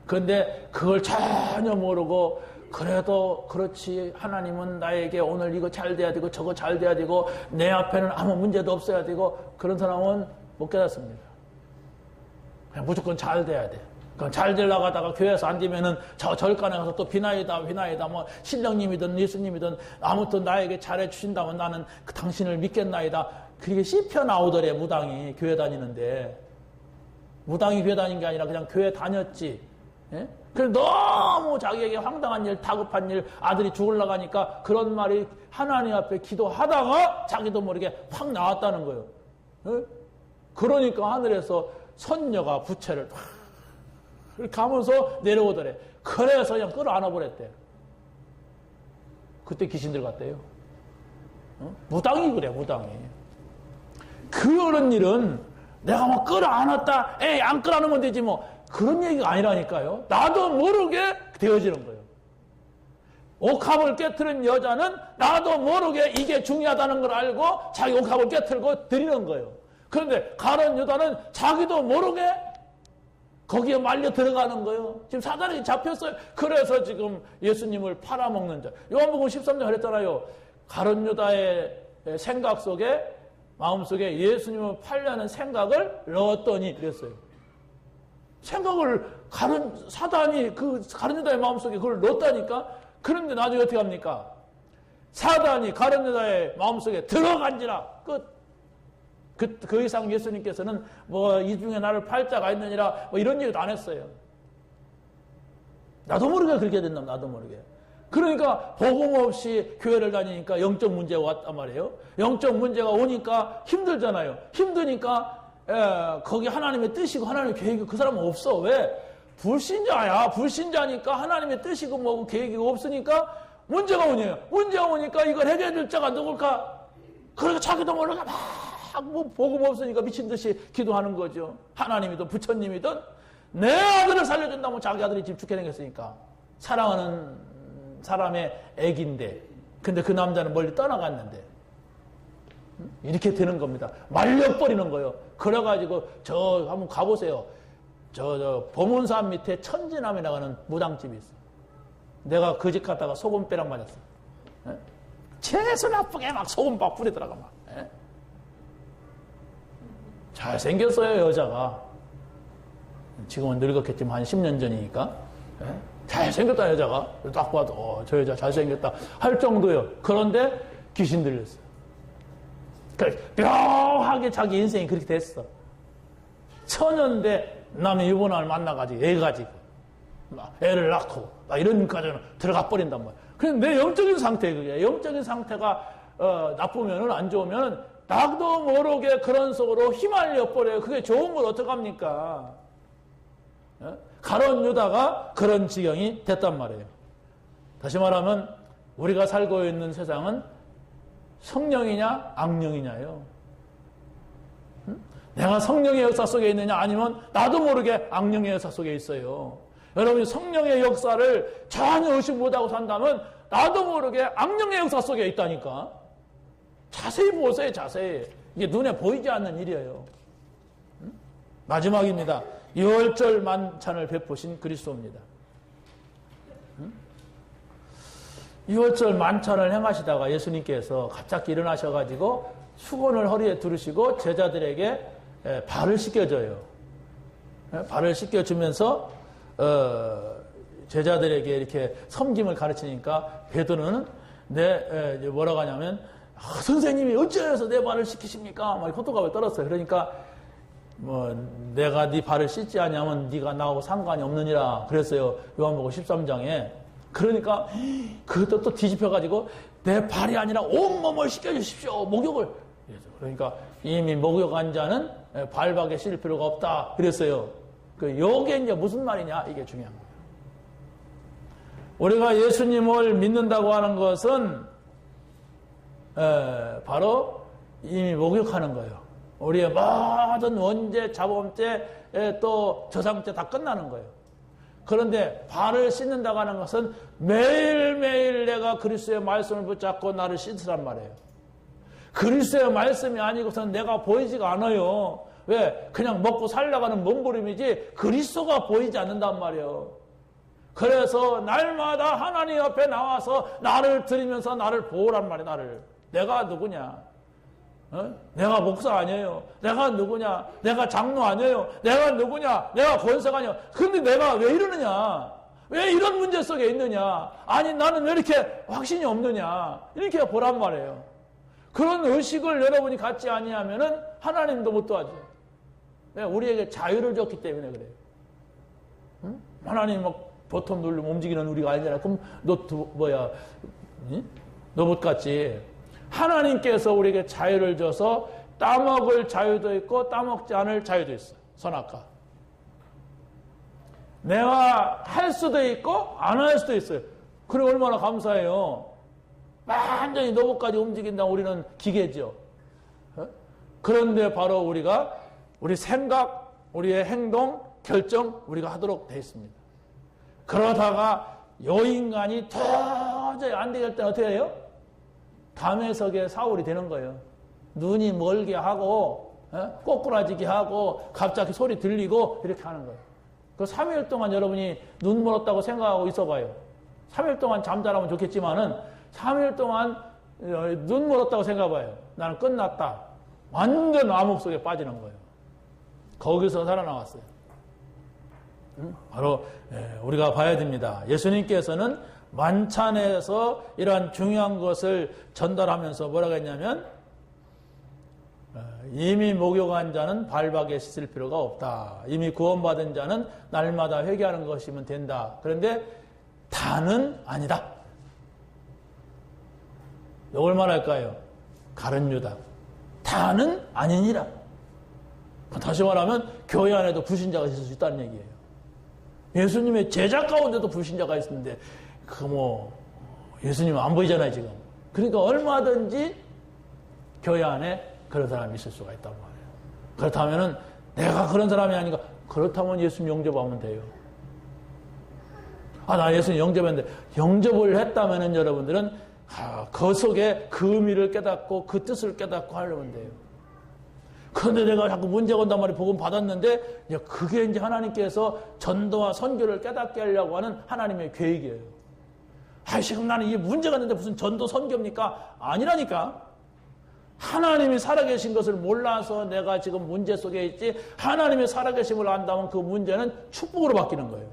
그런데 그걸 전혀 모르고 그래도 그렇지, 하나님은 나에게 오늘 이거 잘 돼야 되고 저거 잘 돼야 되고 내 앞에는 아무 문제도 없어야 되고, 그런 사람은 못 깨닫습니다. 그냥 무조건 잘 돼야 돼. 그럼 잘 되려고 하다가 교회에서 안 되면은 저 절간에 가서 또 비나이다 뭐 신령님이든 예수님이든 아무튼 나에게 잘해 주신다면 나는 그 당신을 믿겠나이다. 그게 씹혀 나오더래. 무당이 교회 다니는데, 무당이 교회 다닌 게 아니라 그냥 교회 다녔지. 예? 그래서 너무 자기에게 황당한 일, 다급한 일, 아들이 죽으려고 하니까 그런 말이 하나님 앞에 기도하다가 자기도 모르게 확 나왔다는 거예요. 예? 그러니까 하늘에서 선녀가 부채를 이렇게 하면서 내려오더래. 그래서 그냥 끌어안아 버렸대. 그때 귀신들 같대요. 무당이 그래, 무당이. 그런 일은 내가 뭐 끌어안았다, 에이 안 끌어안으면 되지 뭐, 그런 얘기가 아니라니까요. 나도 모르게 되어지는 거예요. 옥합을 깨트린 여자는 나도 모르게 이게 중요하다는 걸 알고 자기 옥합을 깨트리고 드리는 거예요. 그런데 가룟 유다는 자기도 모르게 거기에 말려 들어가는 거예요. 지금 사단이 잡혔어요. 그래서 지금 예수님을 팔아먹는 자. 요한복음 13장 그랬잖아요. 가룟 유다의 생각 속에, 마음속에 예수님을 팔려는 생각을 넣었더니 그랬어요. 생각을 사단이 그 가룟 유다의 마음속에 그걸 넣었다니까. 그런데 나중에 어떻게 합니까? 사단이 가룟 유다의 마음속에 들어간지라 끝. 그 이상 예수님께서는 뭐 이 중에 나를 팔 자가 있느니라 뭐 이런 얘기도 안 했어요. 나도 모르게 그렇게 된다. 나도 모르게. 그러니까 복음 없이 교회를 다니니까 영적 문제가 왔단 말이에요. 영적 문제가 오니까 힘들잖아요. 힘드니까 거기 하나님의 뜻이고 하나님의 계획이 그 사람은 없어. 왜? 불신자야. 불신자니까 하나님의 뜻이고 뭐고 계획이고 없으니까 문제가 오네요. 문제가 오니까 이걸 해결될 자가 누굴까? 그러니까 자기도 모르게 뭐 복음 없으니까 미친 듯이 기도하는 거죠. 하나님이든 부처님이든 내 아들을 살려준다면 자기 아들이 집 죽게 생겼으니까. 사랑하는 사람의 애기인데, 근데 그 남자는 멀리 떠나갔는데 이렇게 되는 겁니다. 말려버리는 거예요. 그래가지고 저 한번 가보세요. 저 보문산 밑에 천지남이라고 하는 무당집이 있어요. 내가 그 집 갔다가 소금배랑 맞았어. 재수 나쁘게 막 소금 막 뿌리더라고 막. 잘생겼어요, 여자가. 지금은 늙었겠지만 한 10년 전이니까. 잘생겼다, 여자가. 딱 봐도 저 여자 잘생겼다 할 정도예요. 그런데 귀신 들렸어요. 묘하게 자기 인생이 그렇게 됐어. 처년대 남의 유부남을 만나가지고 애 가지고 애를 낳고 이런 과정을 들어가 버린단 말이야. 그런데 내 영적인 상태, 그게 영적인 상태가 나쁘면은, 안 좋으면 나도 모르게 그런 속으로 휘말려 버려요. 그게 좋은 걸 어떡합니까? 가룟 유다가 그런 지경이 됐단 말이에요. 다시 말하면 우리가 살고 있는 세상은 성령이냐 악령이냐요. 내가 성령의 역사 속에 있느냐, 아니면 나도 모르게 악령의 역사 속에 있어요. 여러분이 성령의 역사를 전혀 의식 못하고 산다면 나도 모르게 악령의 역사 속에 있다니까. 자세히 보세요, 자세히. 이게 눈에 보이지 않는 일이에요. 마지막입니다. 유월절 만찬을 베푸신 그리스도입니다. 유월절 만찬을 행하시다가 예수님께서 갑자기 일어나셔가지고 수건을 허리에 두르시고 제자들에게 발을 씻겨줘요. 발을 씻겨주면서 제자들에게 이렇게 섬김을 가르치니까 베드로는 뭐라고 하냐면 선생님이 어찌하여서 내 발을 씻기십니까? 막 호들갑을 떨었어요. 그러니까 뭐 내가 네 발을 씻지 않냐면 네가 나하고 상관이 없느니라 그랬어요. 요한복음 13장에. 그러니까 그것도 또 뒤집혀가지고 내 발이 아니라 온몸을 씻겨주십시오. 목욕을. 그러니까 이미 목욕한 자는 발밖에 씻을 필요가 없다 그랬어요. 요게 이제 무슨 말이냐, 이게 중요한 거예요. 우리가 예수님을 믿는다고 하는 것은 바로 이미 목욕하는 거예요. 우리의 모든 원죄, 자범죄, 또 저상죄 다 끝나는 거예요. 그런데 발을 씻는다고 하는 것은 매일매일 내가 그리스도의 말씀을 붙잡고 나를 씻으란 말이에요. 그리스도의 말씀이 아니고서는 내가 보이지가 않아요. 왜? 그냥 먹고 살려가는 몸부림이지 그리스도가 보이지 않는단 말이에요. 그래서 날마다 하나님 옆에 나와서 나를 드리면서 나를 보호란 말이에요. 나를. 내가 누구냐? 내가 목사 아니에요. 내가 누구냐? 내가 장로 아니에요. 내가 누구냐? 내가 권사가 아니에요. 근데 내가 왜 이러느냐? 왜 이런 문제 속에 있느냐? 아니 나는 왜 이렇게 확신이 없느냐? 이렇게 보란 말이에요. 그런 의식을 여러분이 갖지 아니하면은 하나님도 못 도와줘. 우리에게 자유를 줬기 때문에 그래요. 응? 하나님 막 버튼 누르면 움직이는 우리가 아니잖아. 그럼 로봇 같지. 하나님께서 우리에게 자유를 줘서 따먹을 자유도 있고 따먹지 않을 자유도 있어요. 선악과. 내가 할 수도 있고 안 할 수도 있어요. 그래 얼마나 감사해요. 완전히 로봇까지 움직인다. 우리는 기계죠. 그런데 바로 우리가 우리 생각, 우리의 행동, 결정 우리가 하도록 되어 있습니다. 그러다가 요 인간이 도저히 안 되겠을 때 어떻게 해요? 담에석의 사울이 되는 거예요. 눈이 멀게 하고 꼬꾸라지게 하고 갑자기 소리 들리고 이렇게 하는 거예요. 그 3일 동안 여러분이 눈 멀었다고 생각하고 있어봐요. 3일 동안 잠자라면 좋겠지만은 3일 동안 눈 멀었다고 생각해봐요. 나는 끝났다. 완전 암흑 속에 빠지는 거예요. 거기서 살아나왔어요. 바로 우리가 봐야 됩니다. 예수님께서는 만찬에서 이러한 중요한 것을 전달하면서 뭐라고 했냐면 이미 목욕한 자는 발밖에 씻을 필요가 없다. 이미 구원받은 자는 날마다 회개하는 것이면 된다. 그런데 다는 아니다. 이걸 말할까요? 가룟 유다. 다는 아니니라. 다시 말하면 교회 안에도 불신자가 있을 수 있다는 얘기예요. 예수님의 제자 가운데도 불신자가 있었는데 예수님은 안 보이잖아요 지금. 그러니까 얼마든지 교회 안에 그런 사람이 있을 수가 있단 말이에요. 그렇다면은 내가 그런 사람이 아닌가? 그렇다면 예수님 영접하면 돼요. 나 예수님 영접했는데 영접을 했다면은 여러분들은 그 속에 그 의미를 깨닫고 그 뜻을 깨닫고 하려면 돼요. 그런데 내가 자꾸 문제가 온단 말이에요. 복음 받았는데 그게 이제 하나님께서 전도와 선교를 깨닫게 하려고 하는 하나님의 계획이에요. 지금 나는 이게 문제가 있는데 무슨 전도 선교입니까? 아니라니까. 하나님이 살아계신 것을 몰라서 내가 지금 문제 속에 있지, 하나님의 살아계심을 안다면 그 문제는 축복으로 바뀌는 거예요.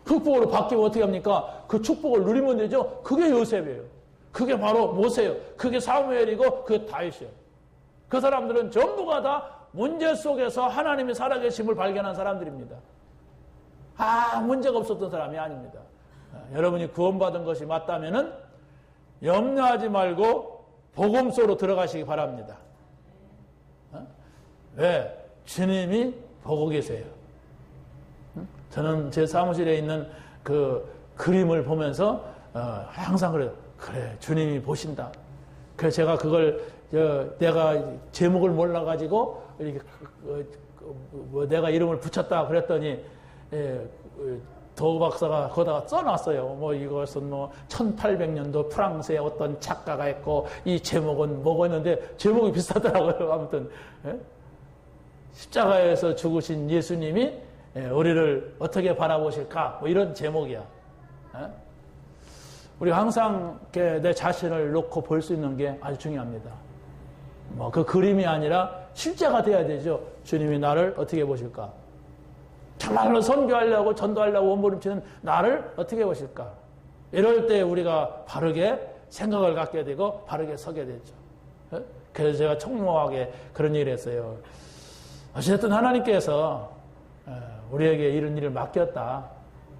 축복으로 바뀌면 어떻게 합니까? 그 축복을 누리면 되죠. 그게 요셉이에요. 그게 바로 모세예요. 그게 사무엘이고 그게 다윗이에요. 그 사람들은 전부가 다 문제 속에서 하나님의 살아계심을 발견한 사람들입니다. 문제가 없었던 사람이 아닙니다. 여러분이 구원받은 것이 맞다면은 염려하지 말고 복음 속으로 들어가시기 바랍니다. 왜? 주님이 보고 계세요. 저는 제 사무실에 있는 그 그림을 보면서 항상 그래요. 그래, 주님이 보신다. 그래서 제가 그걸 내가 제목을 몰라가지고 이렇게 내가 이름을 붙였다 그랬더니 도 박사가 거기다가 써놨어요. 뭐 이것은 뭐 1800년도 프랑스의 어떤 작가가 했고 이 제목은 뭐고 했는데 제목이 비슷하더라고요. 아무튼 십자가에서 죽으신 예수님이 우리를 어떻게 바라보실까? 뭐 이런 제목이야. 우리 항상 내 자신을 놓고 볼 수 있는 게 아주 중요합니다. 뭐 그 그림이 아니라 실제가 돼야 되죠. 주님이 나를 어떻게 보실까? 정말로 선교하려고 전도하려고 몸부림치는 나를 어떻게 보실까? 이럴 때 우리가 바르게 생각을 갖게 되고 바르게 서게 되죠. 그래서 제가 청모하게 그런 얘기를 했어요. 어쨌든 하나님께서 우리에게 이런 일을 맡겼다.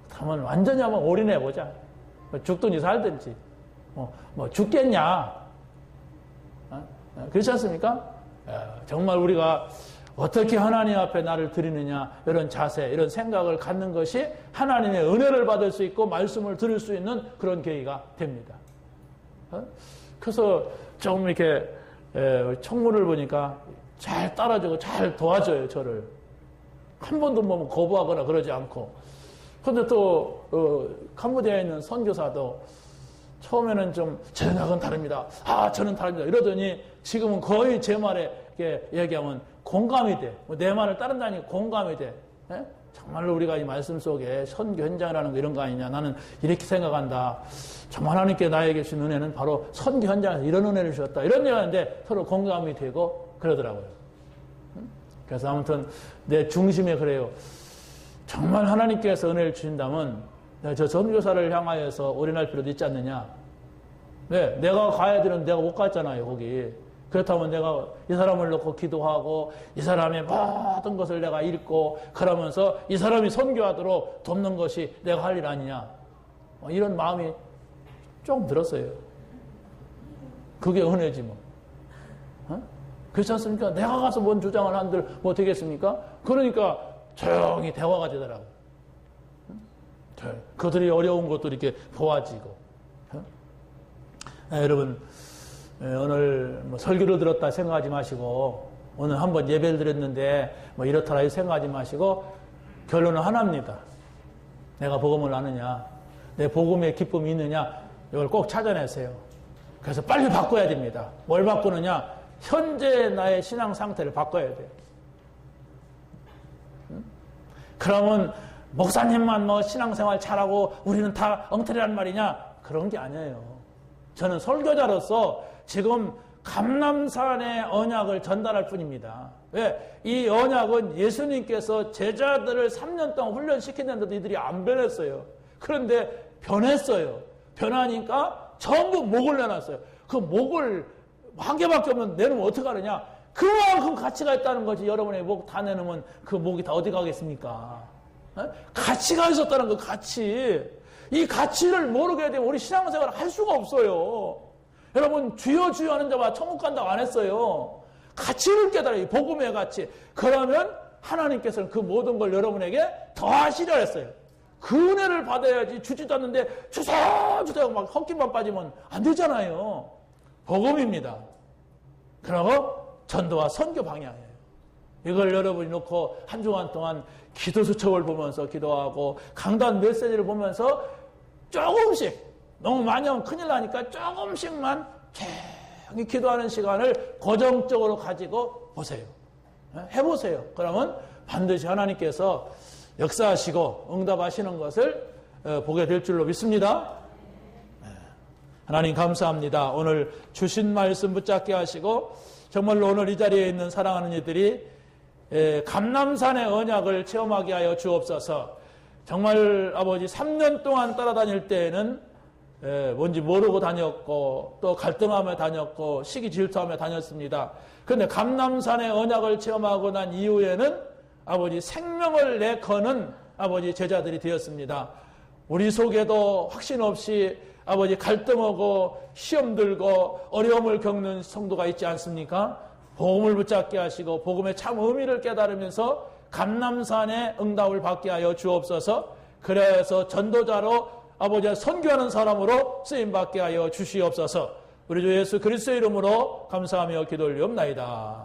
그러면 완전히 한번 올인해보자. 죽든지 살든지. 뭐 죽겠냐? 그렇지 않습니까? 정말 우리가 어떻게 하나님 앞에 나를 드리느냐 이런 자세, 이런 생각을 갖는 것이 하나님의 은혜를 받을 수 있고 말씀을 들을 수 있는 그런 계기가 됩니다. 그래서 좀 이렇게 청문을 보니까 잘 따라주고 잘 도와줘요, 저를. 한 번도 뭐 거부하거나 그러지 않고. 그런데 또 캄보디아에 있는 선교사도 처음에는 좀 저는 다릅니다. 저는 다릅니다. 이러더니 지금은 거의 제 말에 얘기하면 공감이 돼. 내 말을 따른다니 공감이 돼. 정말로 우리가 이 말씀 속에 선교 현장이라는 거 이런 거 아니냐. 나는 이렇게 생각한다. 정말 하나님께 나에게 주신 은혜는 바로 선교 현장에서 이런 은혜를 주셨다. 이런 얘기하는데 서로 공감이 되고 그러더라고요. 그래서 아무튼 내 중심에 그래요. 정말 하나님께서 은혜를 주신다면 저 선교사를 향하여서 올인할 필요도 있지 않느냐. 네, 내가 가야 되는 내가 못 갔잖아요, 거기. 그렇다면 내가 이 사람을 놓고 기도하고 이 사람의 모든 것을 내가 읽고 그러면서 이 사람이 선교하도록 돕는 것이 내가 할 일 아니냐. 이런 마음이 좀 들었어요. 그게 은혜지 뭐. 그렇지 않습니까? 내가 가서 뭔 주장을 한들 뭐 되겠습니까? 그러니까 조용히 대화가 되더라고요. 그들이 어려운 것도 이렇게 도와지고. 여러분, 오늘 뭐 설교를 들었다 생각하지 마시고, 오늘 한번 예배를 드렸는데 뭐 이렇더라 생각하지 마시고, 결론은 하나입니다. 내가 복음을 아느냐, 내 복음의 기쁨이 있느냐, 이걸 꼭 찾아내세요. 그래서 빨리 바꿔야 됩니다. 뭘 바꾸느냐? 현재 나의 신앙 상태를 바꿔야 돼요. 그러면 목사님만 뭐 신앙생활 잘하고 우리는 다 엉터리란 말이냐? 그런 게 아니에요. 저는 설교자로서 지금 감람산의 언약을 전달할 뿐입니다. 왜? 이 언약은 예수님께서 제자들을 3년 동안 훈련시키는데도 이들이 안 변했어요. 그런데 변했어요. 변하니까 전부 목을 내놨어요. 그 목을 한 개밖에 없는 내놓으면 어떡하느냐? 그만큼 가치가 있다는 거지. 여러분의 목 다 내놓으면 그 목이 다 어디 가겠습니까? 가치가 있었다는 거, 가치. 이 가치를 모르게 되면 우리 신앙생활을 할 수가 없어요. 여러분, 주여 주여 하는 자마다 천국 간다고 안 했어요. 가치를 깨달아요. 복음의 가치. 그러면 하나님께서는 그 모든 걸 여러분에게 더하시려 했어요. 그 은혜를 받아야지. 주지도 않는데 주세요 막 헛김만 빠지면 안 되잖아요. 복음입니다. 그리고 전도와 선교 방향이에요. 이걸 여러분이 놓고 한 주간 동안 기도 수첩을 보면서 기도하고 강단 메시지를 보면서 조금씩, 너무 많이 하면 큰일 나니까 조금씩만 조용히 기도하는 시간을 고정적으로 가지고 보세요. 해보세요. 그러면 반드시 하나님께서 역사하시고 응답하시는 것을 보게 될 줄로 믿습니다. 하나님 감사합니다. 오늘 주신 말씀 붙잡게 하시고 정말로 오늘 이 자리에 있는 사랑하는 이들이 감람산의 언약을 체험하게 하여 주옵소서. 정말 아버지 3년 동안 따라다닐 때에는 뭔지 모르고 다녔고 또 갈등하며 다녔고 시기 질투하며 다녔습니다. 그런데 감람산의 언약을 체험하고 난 이후에는 아버지 생명을 내거는 아버지 제자들이 되었습니다. 우리 속에도 확신 없이 아버지 갈등하고 시험 들고 어려움을 겪는 성도가 있지 않습니까? 복음을 붙잡게 하시고 복음의 참 의미를 깨달으면서 감람산의 응답을 받게 하여 주옵소서. 그래서 전도자로 아버지 선교하는 사람으로 쓰임받게 하여 주시옵소서. 우리 주 예수 그리스도의 이름으로 감사하며 기도 올리옵나이다.